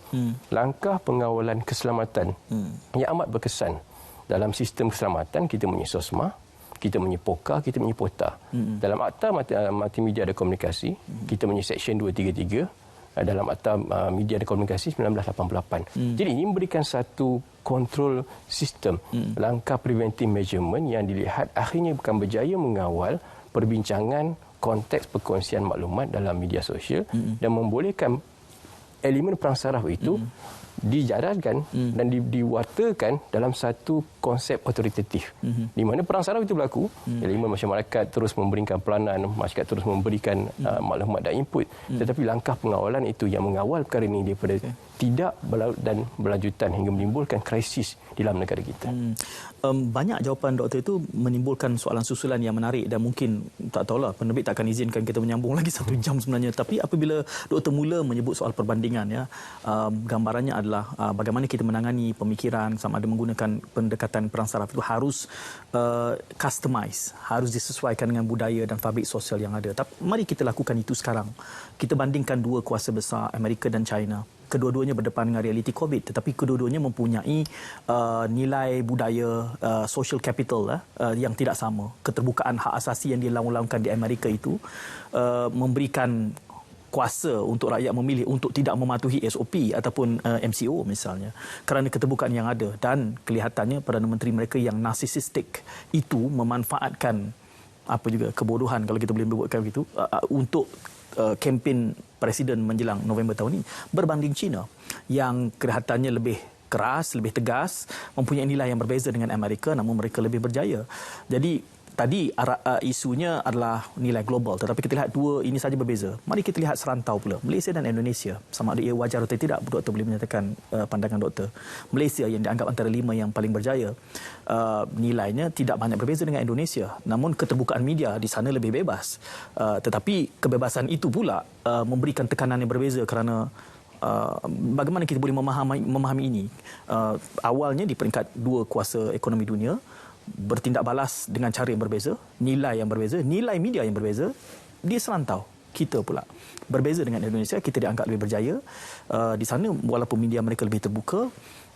Speaker 5: langkah pengawalan keselamatan yang amat berkesan. Dalam sistem keselamatan kita mempunyai SOSMA, kita mempunyai POKA, kita mempunyai POTA. Dalam Akta Multimedia dan Komunikasi, kita mempunyai Seksyen 233, dalam Akta Media dan Komunikasi 1988. Jadi ini memberikan satu kontrol sistem, langkah preventive measurement yang dilihat akhirnya bukan berjaya mengawal perbincangan konteks perkongsian maklumat dalam media sosial dan membolehkan elemen perang saraf itu dijalankan dan diwartakan dalam satu konsep otoritatif. Di mana perang saraf itu berlaku, elemen masyarakat terus memberikan peranan, masyarakat terus memberikan maklumat dan input. Tetapi langkah pengawalan itu yang mengawal perkara ini daripada tidak dan berlanjutan hingga menimbulkan krisis di dalam negara kita.
Speaker 2: Banyak jawapan doktor itu menimbulkan soalan susulan yang menarik dan mungkin tak tahulah penerbit tak akan izinkan kita menyambung lagi 1 jam sebenarnya. Tapi apabila doktor mula menyebut soal perbandingan, ya, gambarannya adalah bagaimana kita menangani pemikiran sama ada menggunakan pendekatan perang saraf itu harus customize, harus disesuaikan dengan budaya dan fabrik sosial yang ada. Tapi mari kita lakukan itu sekarang. Kita bandingkan dua kuasa besar, Amerika dan China. Kedua-duanya berdepan dengan realiti COVID, tetapi kedua-duanya mempunyai nilai budaya, social capital yang tidak sama. Keterbukaan hak asasi yang dilaung-laungkan di Amerika itu memberikan kuasa untuk rakyat memilih untuk tidak mematuhi SOP ataupun MCO misalnya, kerana keterbukaan yang ada. Dan kelihatannya Perdana Menteri mereka yang narsisistik itu memanfaatkan kebodohan, kalau kita boleh menyebutkan begitu, untuk kempen Presiden menjelang November tahun ini berbanding China yang kelihatannya lebih keras, lebih tegas, mempunyai nilai yang berbeza dengan Amerika, namun mereka lebih berjaya. Jadi tadi isunya adalah nilai global, tetapi kita lihat dua ini saja berbeza. Mari kita lihat serantau pula, Malaysia dan Indonesia. Sama ada ia wajar atau tidak, doktor boleh menyatakan pandangan doktor. Malaysia yang dianggap antara 5 yang paling berjaya, nilainya tidak banyak berbeza dengan Indonesia. Namun keterbukaan media di sana lebih bebas. Tetapi kebebasan itu pula memberikan tekanan yang berbeza kerana bagaimana kita boleh memahami ini. Awalnya di peringkat 2 kuasa ekonomi dunia, bertindak balas dengan cara yang berbeza, nilai yang berbeza, nilai media yang berbeza. Di serantau kita pula berbeza dengan Indonesia, kita dianggap lebih berjaya di sana walaupun media mereka lebih terbuka.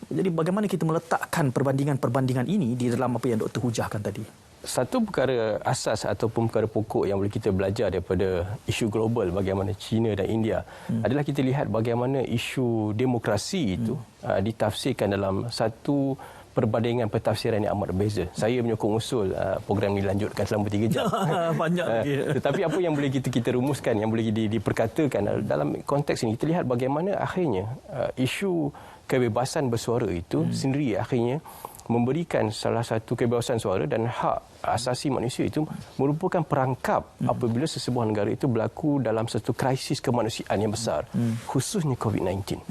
Speaker 2: Jadi bagaimana kita meletakkan perbandingan-perbandingan ini di dalam apa yang doktor hujahkan tadi?
Speaker 5: Satu perkara asas ataupun perkara pokok yang boleh kita belajar daripada isu global bagaimana China dan India adalah kita lihat bagaimana isu demokrasi itu ditafsirkan dalam satu perbandingan pentafsiran yang amat berbeza. Saya menyokong usul program ini dilanjutkan selama 3 jam.
Speaker 2: Banyak lagi.
Speaker 5: Tetapi apa yang boleh kita rumuskan, yang boleh diperkatakan dalam konteks ini, kita lihat bagaimana akhirnya isu kebebasan bersuara itu sendiri akhirnya memberikan salah satu kebebasan suara dan hak asasi manusia itu merupakan perangkap apabila sesebuah negara itu berlaku dalam satu krisis kemanusiaan yang besar, khususnya COVID-19.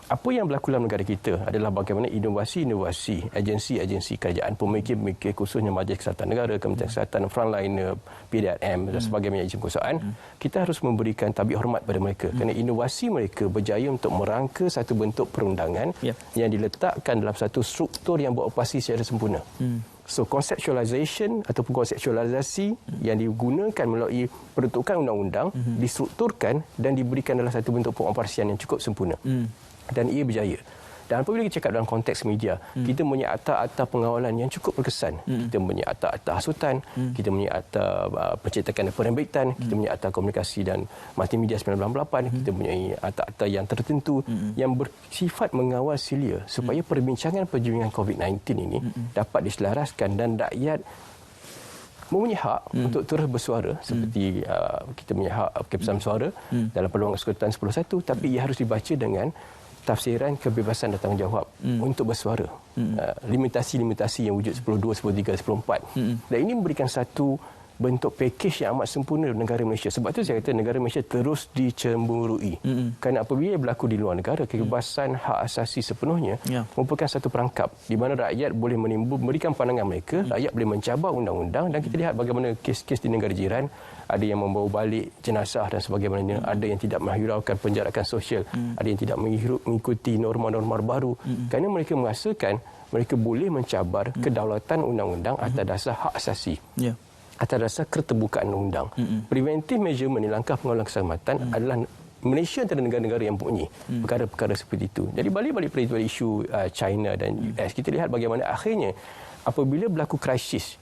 Speaker 5: Apa yang berlaku dalam negara kita adalah bagaimana inovasi-inovasi agensi-agensi kerajaan, pemikir-pemikir khususnya Majlis Kesihatan Negara, Kementerian Kesihatan, Frontliner, PDRM dan sebagainya agensi kekuasaan, kita harus memberikan tabik hormat pada mereka kerana inovasi mereka berjaya untuk merangka satu bentuk perundangan yang diletakkan dalam satu struktur yang beroperasi secara sempurna. So conceptualization ataupun konseptualisasi yang digunakan melalui peruntukan undang-undang distrukturkan dan diberikan dalam satu bentuk pengoperasian yang cukup sempurna. Dan ia berjaya. Dan apabila kita cakap dalam konteks media, kita punya akta-akta pengawalan yang cukup berkesan. Kita punya akta-akta hasutan, kita punya akta pencetakan dan penerbitan, kita punya akta komunikasi dan multimedia 1998, kita punya akta-akta yang tertentu yang bersifat mengawal silia supaya perbincangan COVID-19 ini dapat diselaraskan dan rakyat mempunyai hak untuk terus bersuara seperti kita punya hak kebebasan suara dalam Peluang Kesekutuan 10.1, tapi ia harus dibaca dengan tafsiran kebebasan dan tanggungjawab untuk bersuara. Limitasi-limitasi yang wujud 10.2, 10.3, 10.4. Dan ini memberikan satu bentuk pakej yang amat sempurna negara Malaysia. Sebab itu saya kata negara Malaysia terus dicemburui. Kerana apabila berlaku di luar negara, kebebasan hak asasi sepenuhnya merupakan satu perangkap di mana rakyat boleh memberikan pandangan mereka, rakyat boleh mencabar undang-undang, dan kita lihat bagaimana kes-kes di negara jiran, ada yang membawa balik jenazah dan sebagainya, ada yang tidak menghiraukan penjarakan sosial, ada yang tidak mengikuti norma-norma baru, kerana mereka merasakan mereka boleh mencabar kedaulatan undang-undang atas dasar hak asasi. Atas dasar keterbukaan undang. Preventive measurement, langkah pengawalan keselamatan adalah Malaysia antara negara-negara yang mempunyai perkara-perkara seperti itu. Jadi balik-balik pada isu China dan US, kita lihat bagaimana akhirnya apabila berlaku krisis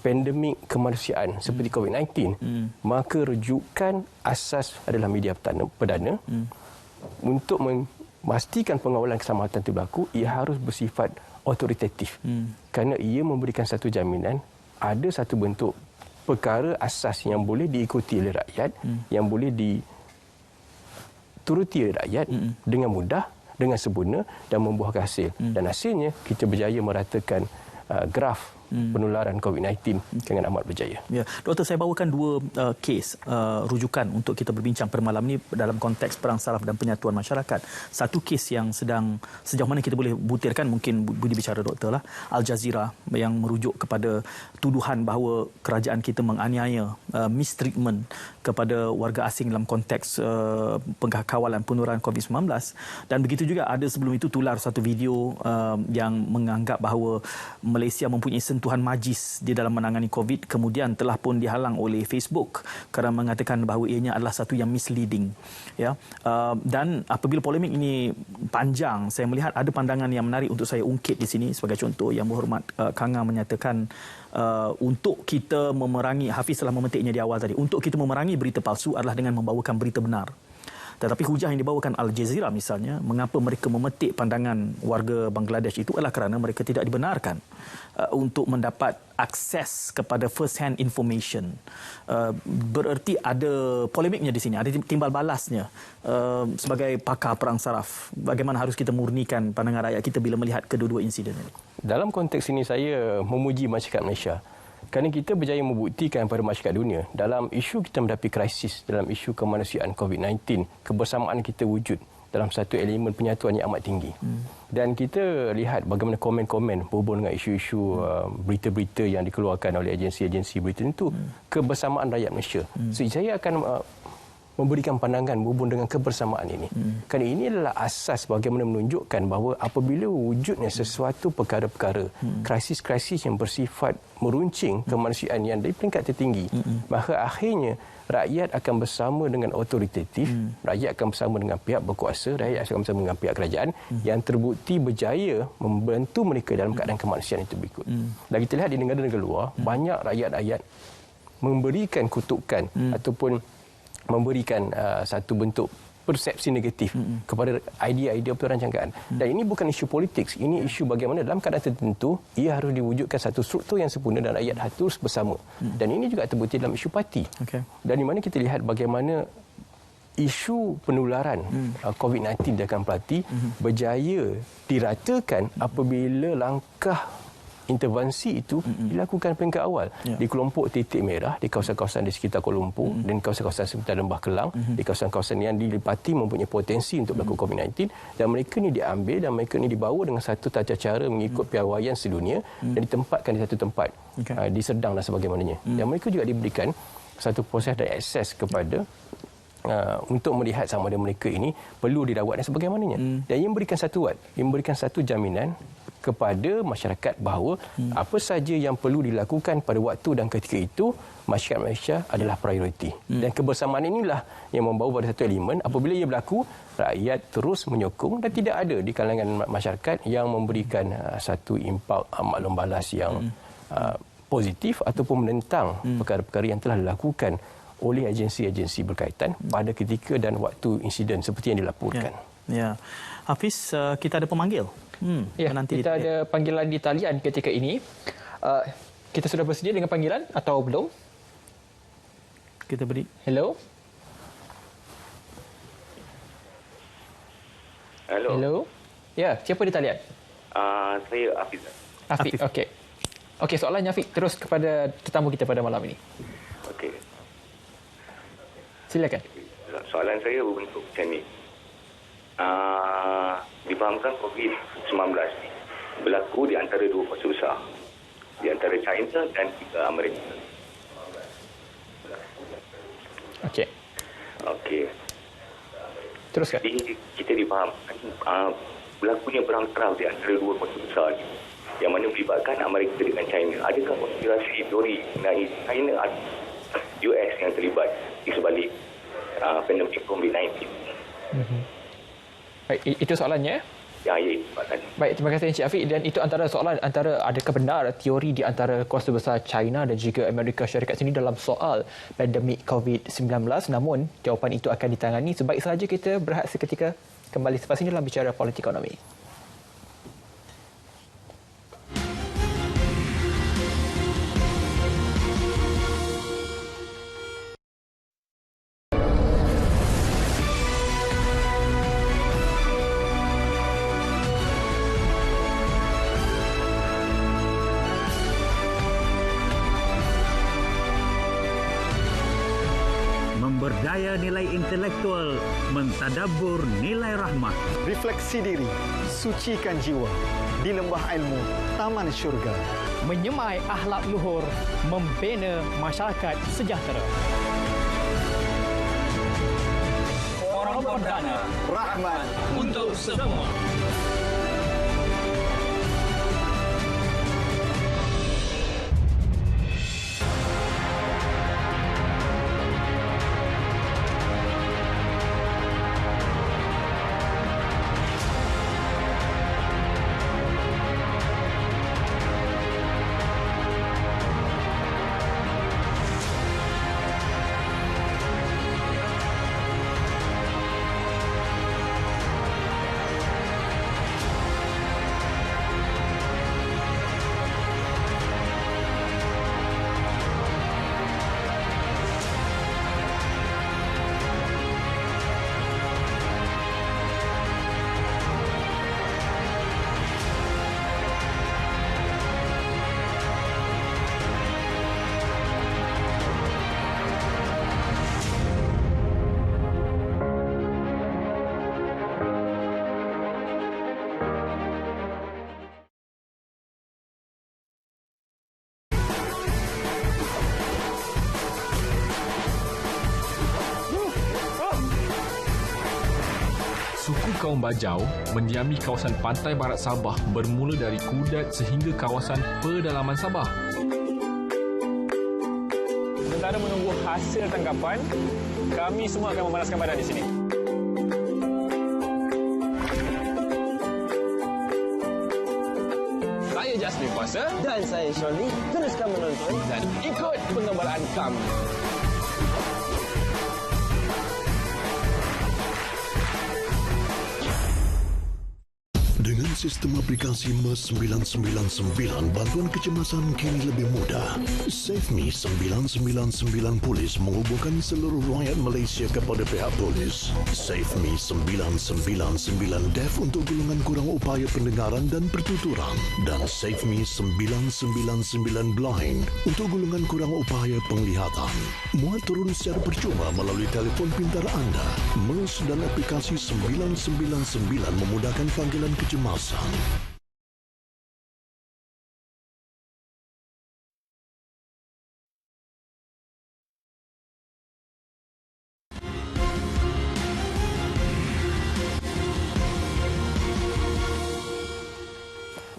Speaker 5: pandemik kemanusiaan seperti COVID-19, maka rujukan asas adalah media perdana. Untuk memastikan pengawalan keselamatan itu berlaku, ia harus bersifat otoritatif. Kerana ia memberikan satu jaminan ada satu bentuk perkara asas yang boleh diikuti oleh rakyat, yang boleh dituruti oleh rakyat dengan mudah, dengan sempurna dan membuahkan hasil. Dan hasilnya kita berjaya meratakan graf penularan COVID-19 dengan amat berjaya.
Speaker 2: Ya, Doktor, saya bawakan dua kes rujukan untuk kita berbincang pada malam ini dalam konteks perang saraf dan penyatuan masyarakat. Satu kes yang sedang, sejauh mana kita boleh butirkan, mungkin budi bicara Doktor lah, Al Jazeera yang merujuk kepada tuduhan bahawa kerajaan kita menganiaya, mistreatment kepada warga asing dalam konteks pengkawalan penularan COVID-19. Dan begitu juga ada sebelum itu tular satu video yang menganggap bahawa Malaysia mempunyai sentuhan magis di dalam menangani COVID, kemudian telah pun dihalang oleh Facebook kerana mengatakan bahawa ianya adalah satu yang misleading. Ya, dan apabila polemik ini panjang, saya melihat ada pandangan yang menarik untuk saya ungkit di sini. Sebagai contoh, Yang Berhormat Kanga menyatakan untuk kita memerangi, Hafiz telah memetiknya di awal tadi, untuk kita memerangi berita palsu adalah dengan membawakan berita benar. Tetapi hujah yang dibawakan Al Jazeera misalnya, mengapa mereka memetik pandangan warga Bangladesh itu adalah kerana mereka tidak dibenarkan untuk mendapat akses kepada first hand information. Bererti ada polemiknya di sini, ada timbal balasnya. Sebagai pakar perang saraf, bagaimana harus kita murnikan pandangan rakyat kita bila melihat kedua-dua insiden ini?
Speaker 5: Dalam konteks ini saya memuji masyarakat Malaysia. Kerana kita berjaya membuktikan pada masyarakat dunia dalam isu kita menghadapi krisis, dalam isu kemanusiaan COVID-19, kebersamaan kita wujud dalam satu elemen penyatuan yang amat tinggi. Dan kita lihat bagaimana komen-komen berhubung dengan isu-isu berita-berita yang dikeluarkan oleh agensi-agensi berita itu, kebersamaan rakyat Malaysia. So, saya akan memberikan pandangan berhubung dengan kebersamaan ini. Kerana ini adalah asas bagaimana menunjukkan bahawa apabila wujudnya sesuatu perkara-perkara, krisis-krisis yang bersifat meruncing kemanusiaan yang dari peringkat tertinggi, maka akhirnya rakyat akan bersama dengan otoritatif, rakyat akan bersama dengan pihak berkuasa, rakyat akan bersama dengan pihak kerajaan yang terbukti berjaya membantu mereka dalam keadaan kemanusiaan itu berikut. Dan kita lihat di negara-negara luar, banyak rakyat-rakyat memberikan kutukan ataupun memberikan satu bentuk persepsi negatif kepada idea-idea perancangan. Dan ini bukan isu politik, ini isu bagaimana dalam keadaan tertentu ia harus diwujudkan satu struktur yang sempurna dan rakyat harus bersama. Dan ini juga terbukti dalam isu parti. Dan di mana kita lihat bagaimana isu penularan COVID-19 dalam parti berjaya diratakan apabila langkah intervensi itu dilakukan peringkat awal di kelompok titik merah, di kawasan-kawasan di sekitar Kuala Lumpur dan kawasan-kawasan sekitar Lembah Kelang, di kawasan-kawasan yang didapati mempunyai potensi untuk berlaku COVID-19, dan mereka ni diambil dan mereka ni dibawa dengan satu tata cara mengikut piawaian sedunia dan ditempatkan di satu tempat di Serdang dan sebagainya. Dan mereka juga diberikan satu proses dan akses kepada untuk melihat sama ada mereka ini perlu dirawat dan sebagainya. Dan ia memberikan satu jaminan kepada masyarakat bahawa apa saja yang perlu dilakukan pada waktu dan ketika itu, masyarakat Malaysia adalah prioriti. Dan kebersamaan inilah yang membawa pada satu elemen, apabila ia berlaku, rakyat terus menyokong dan tidak ada di kalangan masyarakat yang memberikan satu impak maklum balas yang positif ataupun menentang perkara-perkara yang telah dilakukan oleh agensi-agensi berkaitan pada ketika dan waktu insiden seperti yang dilaporkan.
Speaker 2: Ya. Hafiz, kita ada pemanggil.
Speaker 1: Kita ada panggilan di talian ketika ini. Kita sudah bersedia dengan panggilan atau belum?
Speaker 2: Kita beri.
Speaker 1: Hello. Hello. Ya, siapa di talian?
Speaker 12: Saya Hafiz.
Speaker 1: Afiq. Okey. Okey, soalannya Afiq terus kepada tetamu kita pada malam ini.
Speaker 12: Okey.
Speaker 1: Silakan.
Speaker 12: Soalan saya berbentuk macam ni. Difahamkan COVID-19 berlaku di antara dua kuasa besar, di antara China dan juga Amerika. Okey.
Speaker 1: Teruskan.
Speaker 12: Jadi kita difahamkan berlakunya perang taraf di antara dua kuasa besar ini, yang mana melibatkan Amerika dengan China. Adakah konspirasi teori mengenai China atau US yang terlibat di sebalik pandemik COVID-19?
Speaker 1: Baik, itu soalannya.
Speaker 12: Ya, itu soalannya.
Speaker 1: Baik, terima kasih Encik Afiq. Dan itu antara soalan antara adakah benar teori di antara kuasa besar China dan juga Amerika Syarikat sini dalam soal pandemik COVID-19. Namun, jawapan itu akan ditangani. Sebaik sahaja kita berehat seketika kembali selepas ini dalam Bicara Politik Ekonomi.
Speaker 9: Memberdaya nilai intelektual, mentadabbur nilai rahmat.
Speaker 10: Refleksi diri, sucikan jiwa di lembah ilmu Taman Syurga.
Speaker 11: Menyemai akhlak luhur, membina masyarakat sejahtera.
Speaker 9: Forum Perdana, rahmat untuk semua.
Speaker 13: Suku kaum Bajau mendiami kawasan pantai barat Sabah bermula dari Kudat sehingga kawasan pedalaman Sabah.
Speaker 14: Sementara menunggu hasil tangkapan, kami semua akan memanaskan badan di sini. Saya Jasmine Puasa.
Speaker 15: Dan saya Shirley. Teruskan menonton
Speaker 14: dan ikut pengembaraan kami.
Speaker 16: Dengan sistem aplikasi MES 999, bantuan kecemasan kini lebih mudah. SafeMe 999 Polis menghubungkan seluruh rakyat Malaysia kepada pihak polis. SafeMe 999 Deaf untuk golongan kurang upaya pendengaran dan pertuturan. Dan SafeMe 999 Blind untuk golongan kurang upaya penglihatan. Muat turun secara percuma melalui telefon pintar anda. MES dan aplikasi 999 memudahkan panggilan kecemasan.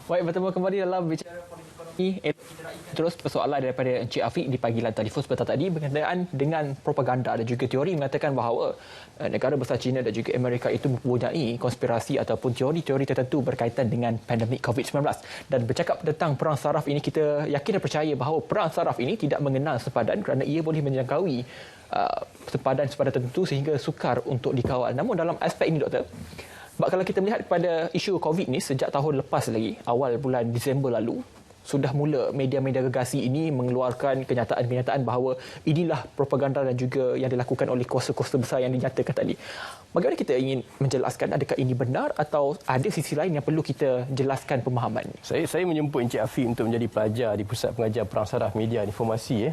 Speaker 1: Baik, bertemu kembali dalam Bicara Politik Ekonomi. Terus persoalan daripada Encik Afiq di panggilan telefon sebentar tadi berkenaan dengan propaganda dan juga teori mengatakan bahawa negara besar China dan juga Amerika itu mempunyai konspirasi ataupun teori-teori tertentu berkaitan dengan pandemik COVID-19. Dan bercakap tentang perang saraf ini, kita yakin dan percaya bahawa perang saraf ini tidak mengenal sempadan kerana ia boleh menjangkaui sempadan tertentu sehingga sukar untuk dikawal. Namun dalam aspek ini, Doktor, kalau kita melihat pada isu COVID ni sejak tahun lepas lagi, awal bulan Disember lalu, sudah mula media-media gegasi ini mengeluarkan kenyataan-kenyataan bahawa inilah propaganda dan juga yang dilakukan oleh kuasa-kuasa besar yang dinyatakan tadi. Bagaimana kita ingin menjelaskan, adakah ini benar atau ada sisi lain yang perlu kita jelaskan pemahaman?
Speaker 5: Saya menjemput Encik Afiq untuk menjadi pelajar di Pusat Pengajar Perang Saraf Media Informasi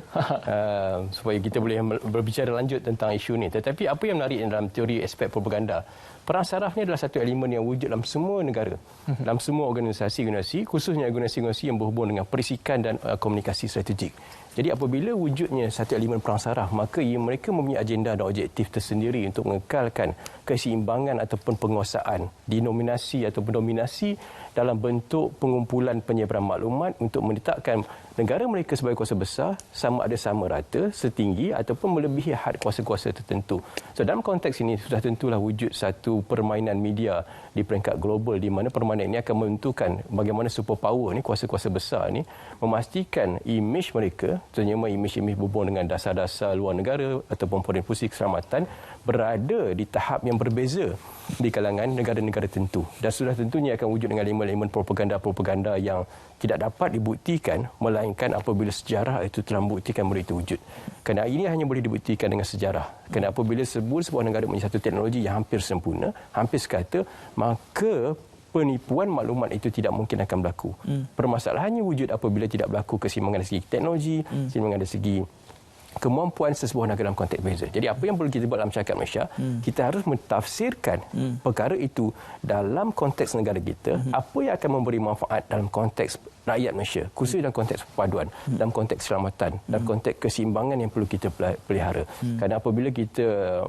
Speaker 5: supaya kita boleh berbicara lanjut tentang isu ini. Tetapi apa yang menarik dalam teori aspek propaganda? Perang saraf ni adalah satu elemen yang wujud dalam semua negara, dalam semua organisasi-organisasi, khususnya organisasi-organisasi yang berhubung dengan perisikan dan komunikasi strategik. Jadi apabila wujudnya satu elemen perang saraf, maka mereka mempunyai agenda dan objektif tersendiri untuk mengekalkan keseimbangan ataupun penguasaan, dinominasi ataupun dominasi dalam bentuk pengumpulan penyebaran maklumat untuk menetapkan negara mereka sebagai kuasa besar sama ada sama rata, setinggi ataupun melebihi had kuasa-kuasa tertentu. So dalam konteks ini sudah tentulah wujud satu permainan media di peringkat global di mana permainan ini akan menentukan bagaimana superpower ni, kuasa-kuasa besar ni memastikan imej mereka, terutama imej-imej berhubung dengan dasar-dasar luar negara ataupun foreign policy keselamatan berada di tahap yang berbeza di kalangan negara-negara tertentu. Dan sudah tentunya akan wujud dengan elemen-elemen propaganda-propaganda yang tidak dapat dibuktikan melainkan apabila sejarah itu telah membuktikan benda itu wujud. Kerana ini hanya boleh dibuktikan dengan sejarah. Kerana apabila sebuah negara mempunyai satu teknologi yang hampir sempurna, hampir sekata, maka penipuan maklumat itu tidak mungkin akan berlaku. Permasalahannya wujud apabila tidak berlaku keseimbangan dari segi teknologi, keseimbangan dari segi kemampuan sesebuah negara dalam konteks beza. Jadi apa yang perlu kita buat dalam masyarakat Malaysia, kita harus mentafsirkan perkara itu dalam konteks negara kita, apa yang akan memberi manfaat dalam konteks rakyat Malaysia, khususnya dalam konteks perpaduan, dalam konteks keselamatan, dalam konteks keseimbangan yang perlu kita pelihara. Kerana apabila kita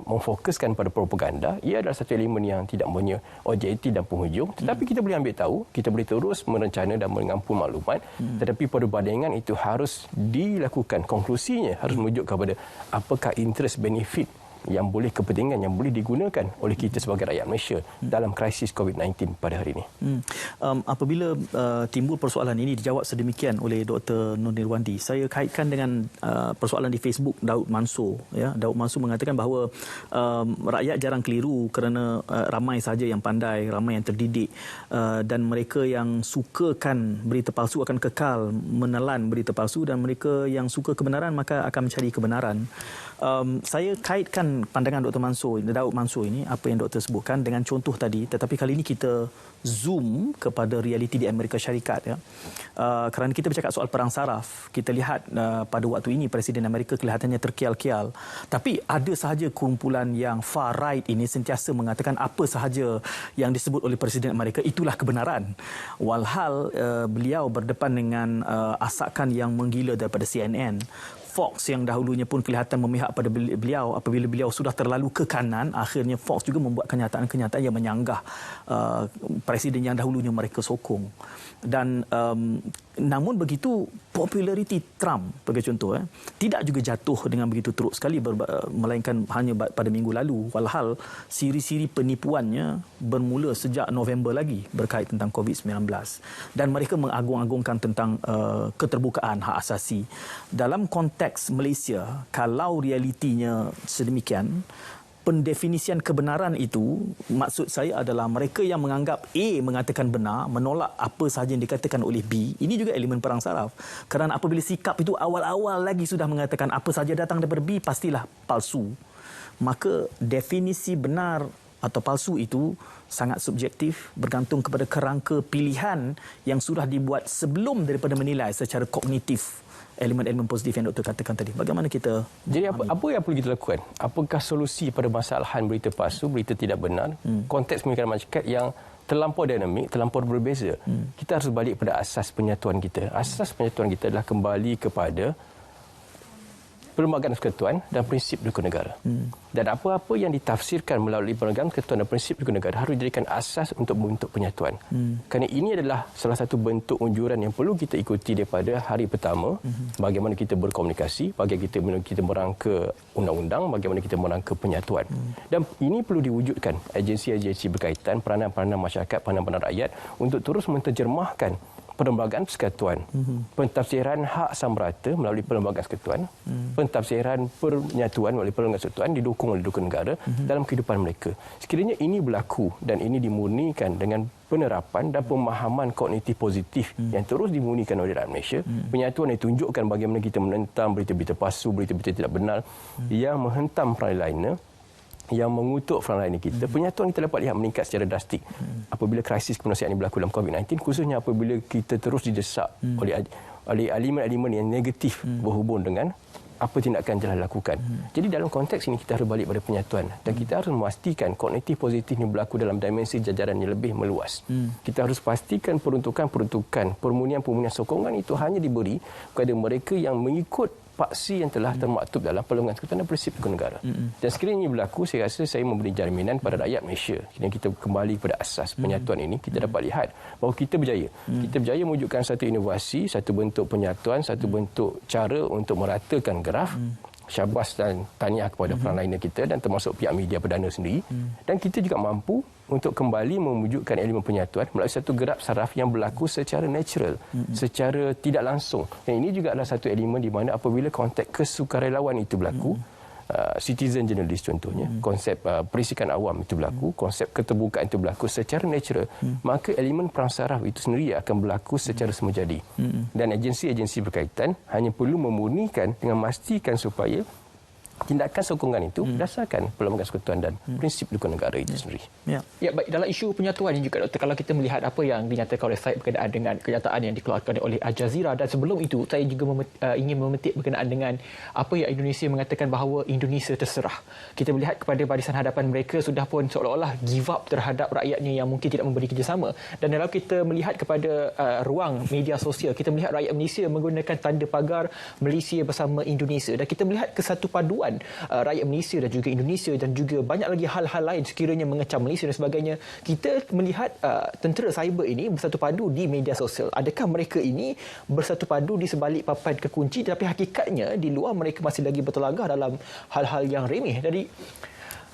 Speaker 5: memfokuskan pada propaganda, ia adalah satu elemen yang tidak punya objektif dan penghujung, tetapi kita boleh ambil tahu, kita boleh terus merencana dan mengampun maklumat, tetapi pada bandingan itu harus dilakukan, konklusinya harus merujuk kepada apakah interest benefit yang boleh, kepentingan yang boleh digunakan oleh kita sebagai rakyat Malaysia dalam krisis COVID-19 pada hari ini.
Speaker 2: Apabila timbul persoalan ini dijawab sedemikian oleh Dr. Nur Nirwandi, saya kaitkan dengan persoalan di Facebook Daud Mansur. Ya, Daud Mansur mengatakan bahawa rakyat jarang keliru kerana ramai saja yang pandai, ramai yang terdidik, dan mereka yang sukakan berita palsu akan kekal menelan berita palsu, dan mereka yang suka kebenaran maka akan mencari kebenaran. Saya kaitkan pandangan Dr. Daud Mansur ini, apa yang doktor sebutkan dengan contoh tadi, tetapi kali ini kita zoom kepada realiti di Amerika Syarikat. Ya. Kerana kita bercakap soal perang saraf, kita lihat pada waktu ini Presiden Amerika kelihatannya terkial-kial. Tapi ada sahaja kumpulan yang far right ini sentiasa mengatakan apa sahaja yang disebut oleh Presiden Amerika itulah kebenaran. Walhal beliau berdepan dengan asakan yang menggila daripada CNN. Fox yang dahulunya pun kelihatan memihak pada beliau, apabila beliau sudah terlalu ke kanan, akhirnya Fox juga membuat kenyataan-kenyataan yang menyanggah presiden yang dahulunya mereka sokong. Dan namun begitu, populariti Trump sebagai contoh tidak juga jatuh dengan begitu teruk sekali, melainkan hanya pada minggu lalu. Walhal siri-siri penipuannya bermula sejak November lagi berkait tentang COVID-19, dan mereka mengagung-agungkan tentang keterbukaan hak asasi. Dalam konteks Malaysia, kalau realitinya sedemikian, pendefinisian kebenaran itu, maksud saya adalah mereka yang menganggap A mengatakan benar, menolak apa sahaja yang dikatakan oleh B. Ini juga elemen perang saraf. Kerana apabila sikap itu awal-awal lagi sudah mengatakan apa sahaja datang daripada B pastilah palsu, maka definisi benar atau palsu itu sangat subjektif, bergantung kepada kerangka pilihan yang sudah dibuat sebelum daripada menilai secara kognitif elemen-elemen positif yang doktor katakan tadi. Bagaimana kita...
Speaker 5: Jadi apa yang perlu kita lakukan? Apakah solusi pada masalahan berita palsu, berita tidak benar, konteks pemikiran masyarakat yang terlampau dinamik, terlampau berbeza? Kita harus balik pada asas penyatuan kita. Asas penyatuan kita adalah kembali kepada perlembagaan persekutuan dan prinsip dukung negara. Dan apa-apa yang ditafsirkan melalui perlembagaan persekutuan dan prinsip dukung negara harus dijadikan asas untuk membentuk penyatuan. Kerana ini adalah salah satu bentuk unjuran yang perlu kita ikuti daripada hari pertama, bagaimana kita berkomunikasi, bagaimana kita merangka undang-undang, bagaimana kita merangka penyatuan. Dan ini perlu diwujudkan agensi-agensi berkaitan, peranan-peranan masyarakat, peranan-peranan rakyat untuk terus menterjemahkan perlembagaan persekutuan, pentafsiran hak samrata melalui perlembagaan persekutuan, pentafsiran penyatuan melalui perlembagaan persekutuan didukung oleh dukung negara dalam kehidupan mereka. Sekiranya ini berlaku dan ini dimurnikan dengan penerapan dan pemahaman kognitif positif yang terus dimurnikan oleh rakyat Malaysia, penyatuan ditunjukkan bagaimana kita menentang berita-berita palsu, berita-berita tidak benar yang menghentam frontliner, yang mengutuk frontliner kita. Penyatuan kita dapat lihat meningkat secara drastik apabila krisis kemanusiaan ini berlaku dalam COVID-19, khususnya apabila kita terus didesak oleh elemen-elemen yang negatif berhubung dengan apa tindakan telah dilakukan. Jadi dalam konteks ini kita harus balik pada penyatuan dan kita harus memastikan kognitif positif ini berlaku dalam dimensi jajaran yang lebih meluas. Kita harus pastikan peruntukan, permunian sokongan itu hanya diberi kepada mereka yang mengikut paksi yang telah termaktub dalam perlembagaan persekutuan dan prinsip dukung negara. Dan sekiranya ini berlaku, saya rasa saya memberi jaminan pada rakyat Malaysia. Kini kita kembali kepada asas penyatuan ini, kita dapat lihat bahawa kita berjaya. Kita berjaya mewujudkan satu inovasi, satu bentuk penyatuan, satu bentuk cara untuk meratakan graf. Syabas dan tahniah kepada frontliner kita dan termasuk pihak media perdana sendiri. Dan kita juga mampu untuk kembali mewujudkan elemen penyatuan melalui satu gerak saraf yang berlaku secara natural, secara tidak langsung. Dan ini juga adalah satu elemen di mana apabila konteks kesukarelawan itu berlaku, citizen journalist contohnya, konsep perisikan awam itu berlaku, konsep keterbukaan itu berlaku secara natural, maka elemen perang saraf itu sendiri akan berlaku secara semajadi. Dan agensi-agensi berkaitan hanya perlu memurnikan dengan memastikan supaya tindakan sokongan itu berdasarkan perlembagaan persekutuan dan prinsip dukung negara itu sendiri.
Speaker 1: Ya, baik, dalam isu penyatuan ini juga, Doktor, kalau kita melihat apa yang dinyatakan oleh Said berkenaan dengan kenyataan yang dikeluarkan oleh Al Jazeera, dan sebelum itu saya juga ingin memetik berkenaan dengan apa yang Indonesia mengatakan bahawa Indonesia terserah. Kita melihat kepada barisan hadapan mereka sudah pun seolah-olah give up terhadap rakyatnya yang mungkin tidak memberi kerjasama. Dan dalam kita melihat kepada ruang media sosial, kita melihat rakyat Malaysia menggunakan tanda pagar Malaysia bersama Indonesia, dan kita melihat kesatu paduan rakyat Malaysia dan juga Indonesia dan juga banyak lagi hal-hal lain sekiranya mengecam Malaysia dan sebagainya. Kita melihat tentera cyber ini bersatu padu di media sosial. Adakah mereka ini bersatu padu di sebalik papan kekunci, tapi hakikatnya di luar mereka masih lagi bertelagah dalam hal-hal yang remeh? Jadi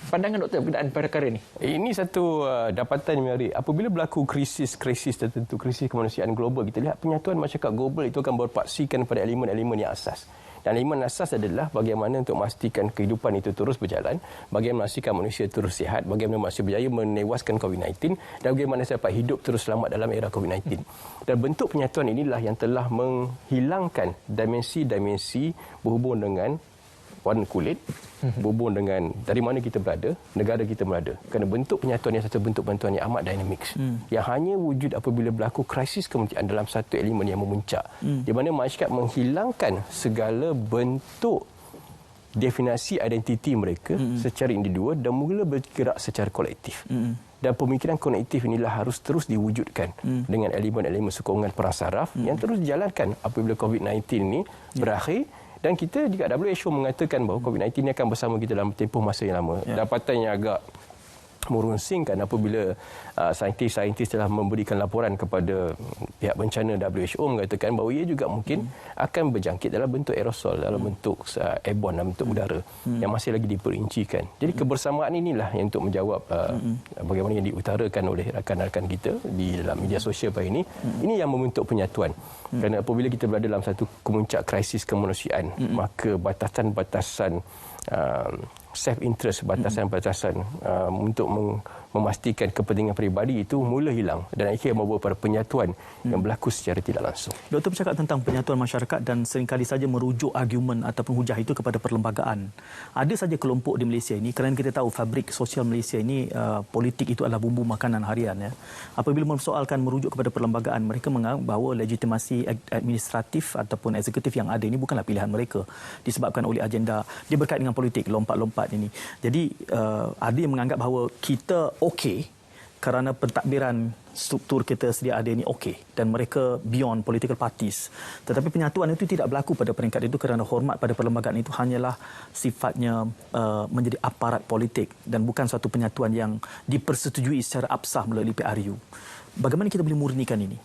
Speaker 1: pandangan Doktor berkenaan perkara ini?
Speaker 5: Ini satu dapatan yang menarik. Apabila berlaku krisis tertentu, krisis kemanusiaan global, kita lihat penyatuan masyarakat global itu akan berpaksikan pada elemen-elemen yang asas. Dan elemen asas adalah bagaimana untuk memastikan kehidupan itu terus berjalan, bagaimana memastikan manusia terus sihat, bagaimana manusia berjaya menewaskan COVID-19 dan bagaimana dapat hidup terus selamat dalam era COVID-19. Dan bentuk penyatuan inilah yang telah menghilangkan dimensi-dimensi berhubung dengan warna kulit, berhubung dengan dari mana kita berada, negara kita berada. Kerana bentuk penyatuan yang satu bentuk bantuan yang amat dinamik, yang hanya wujud apabila berlaku krisis kemanusiaan dalam satu elemen yang memuncak, di mana masyarakat menghilangkan segala bentuk definisi identiti mereka secara individu dan mula bergerak secara kolektif. Dan pemikiran kolektif inilah harus terus diwujudkan dengan elemen-elemen sokongan perang saraf yang terus dijalankan apabila COVID-19 ini berakhir. Dan kita juga WHO mengatakan bahawa COVID-19 ini akan bersama kita dalam tempoh masa yang lama. Dapatan yang agak merunsingkan apabila saintis-saintis telah memberikan laporan kepada pihak bencana WHO mengatakan bahawa ia juga mungkin akan berjangkit dalam bentuk aerosol, dalam bentuk airborne, dalam bentuk udara yang masih lagi diperincikan. Jadi kebersamaan inilah yang untuk menjawab bagaimana yang diutarakan oleh rakan-rakan kita di dalam media sosial pada ini. Ini yang membentuk penyatuan. Kerana apabila kita berada dalam satu kemuncak krisis kemanusiaan, maka batasan-batasan self-interest, batasan-batasan untuk memastikan kepentingan peribadi itu mula hilang dan akhirnya membawa pada penyatuan yang berlaku secara tidak langsung.
Speaker 2: Doktor bercakap tentang penyatuan masyarakat dan seringkali saja merujuk argumen ataupun hujah itu kepada perlembagaan. Ada saja kelompok di Malaysia ini, kerana kita tahu fabrik sosial Malaysia ini, politik itu adalah bumbu makanan harian. Ya. Apabila memsoalkan merujuk kepada perlembagaan, mereka menganggap bahawa legitimasi administratif ataupun eksekutif yang ada ini bukanlah pilihan mereka, disebabkan oleh agenda dia berkait dengan politik, lompat-lompat ini. Jadi ada yang menganggap bahawa kita okey kerana pentadbiran struktur kita sedia ada ini okey dan mereka beyond political parties. Tetapi penyatuan itu tidak berlaku pada peringkat itu kerana hormat pada perlembagaan itu hanyalah sifatnya menjadi aparat politik dan bukan suatu penyatuan yang dipersetujui secara absah melalui PRU. Bagaimana kita boleh murnikan ini?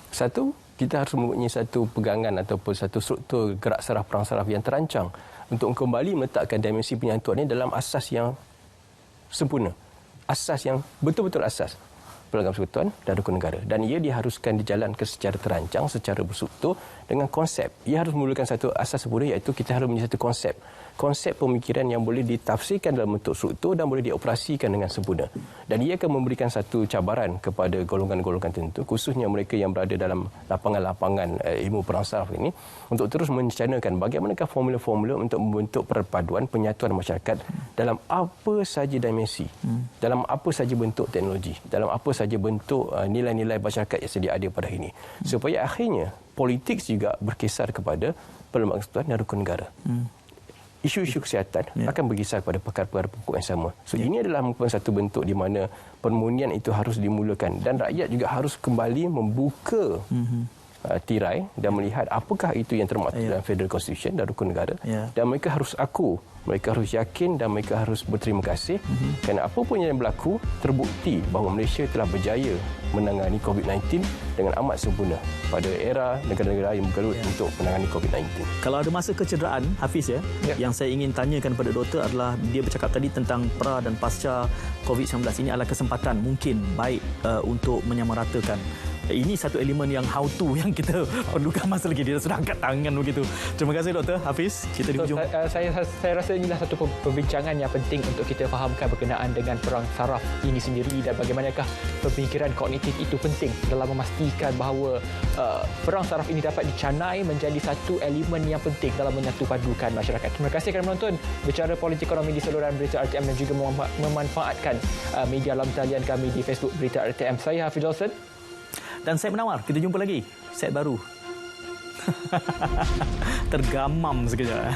Speaker 5: Satu, kita harus mempunyai satu pegangan ataupun satu struktur gerak saraf perang saraf yang terancang untuk kembali meletakkan dimensi penyatuan ini dalam asas yang sempurna. Asas yang betul-betul asas. Perlembagaan persekutuan dan rukun negara. Dan ia diharuskan dijalankan secara terancang, secara berstruktur dengan konsep. Ia harus memulakan satu asas sempurna iaitu kita harus mempunyai satu konsep. Konsep pemikiran yang boleh ditafsirkan dalam bentuk struktur dan boleh dioperasikan dengan sempurna. Dan ia akan memberikan satu cabaran kepada golongan-golongan tertentu, khususnya mereka yang berada dalam lapangan-lapangan ilmu perang saraf ini, untuk terus mencanakan bagaimanakah formula-formula untuk membentuk perpaduan penyatuan masyarakat dalam apa sahaja dimensi, dalam apa sahaja bentuk teknologi, dalam apa sahaja bentuk nilai-nilai masyarakat yang sedia ada pada hari ini. Supaya akhirnya politik juga berkisar kepada perlembagaan persekutuan dan rukun negara. Isu-isu kesihatan akan berkisar kepada perkara-perkara pokok yang sama. So ini adalah merupakan satu bentuk di mana permunian itu harus dimulakan dan rakyat juga harus kembali membuka tirai dan melihat apakah itu yang termaktub dalam Federal Constitution dan rukun negara. Dan mereka harus aku, mereka harus yakin dan mereka harus berterima kasih kerana apa pun yang berlaku terbukti bahawa Malaysia telah berjaya menangani COVID-19 dengan amat sempurna pada era negara-negara yang bergelut untuk menangani COVID-19.
Speaker 2: Kalau ada masa kecederaan, Hafiz yang saya ingin tanyakan kepada doktor adalah dia bercakap tadi tentang pra dan pasca COVID-19 ini adalah kesempatan mungkin baik untuk menyamaratakan. Ini satu elemen yang how to yang kita perlukan masa lagi. Dia sudah angkat tangan begitu. Terima kasih Dr. Hafiz. Kita di hujung.
Speaker 1: Saya rasa inilah satu perbincangan yang penting untuk kita fahamkan berkenaan dengan perang saraf ini sendiri dan bagaimanakah pemikiran kognitif itu penting dalam memastikan bahawa perang saraf ini dapat dicanai menjadi satu elemen yang penting dalam menyatu padukan masyarakat. Terima kasih kerana menonton Bicara Politik Ekonomi di saluran Berita RTM dan juga memanfaatkan media alam talian kami di Facebook Berita RTM. Saya Hafiz Johnson.
Speaker 2: Dan saya Menawar. Kita jumpa lagi. Set baru. Tergamam sekejap.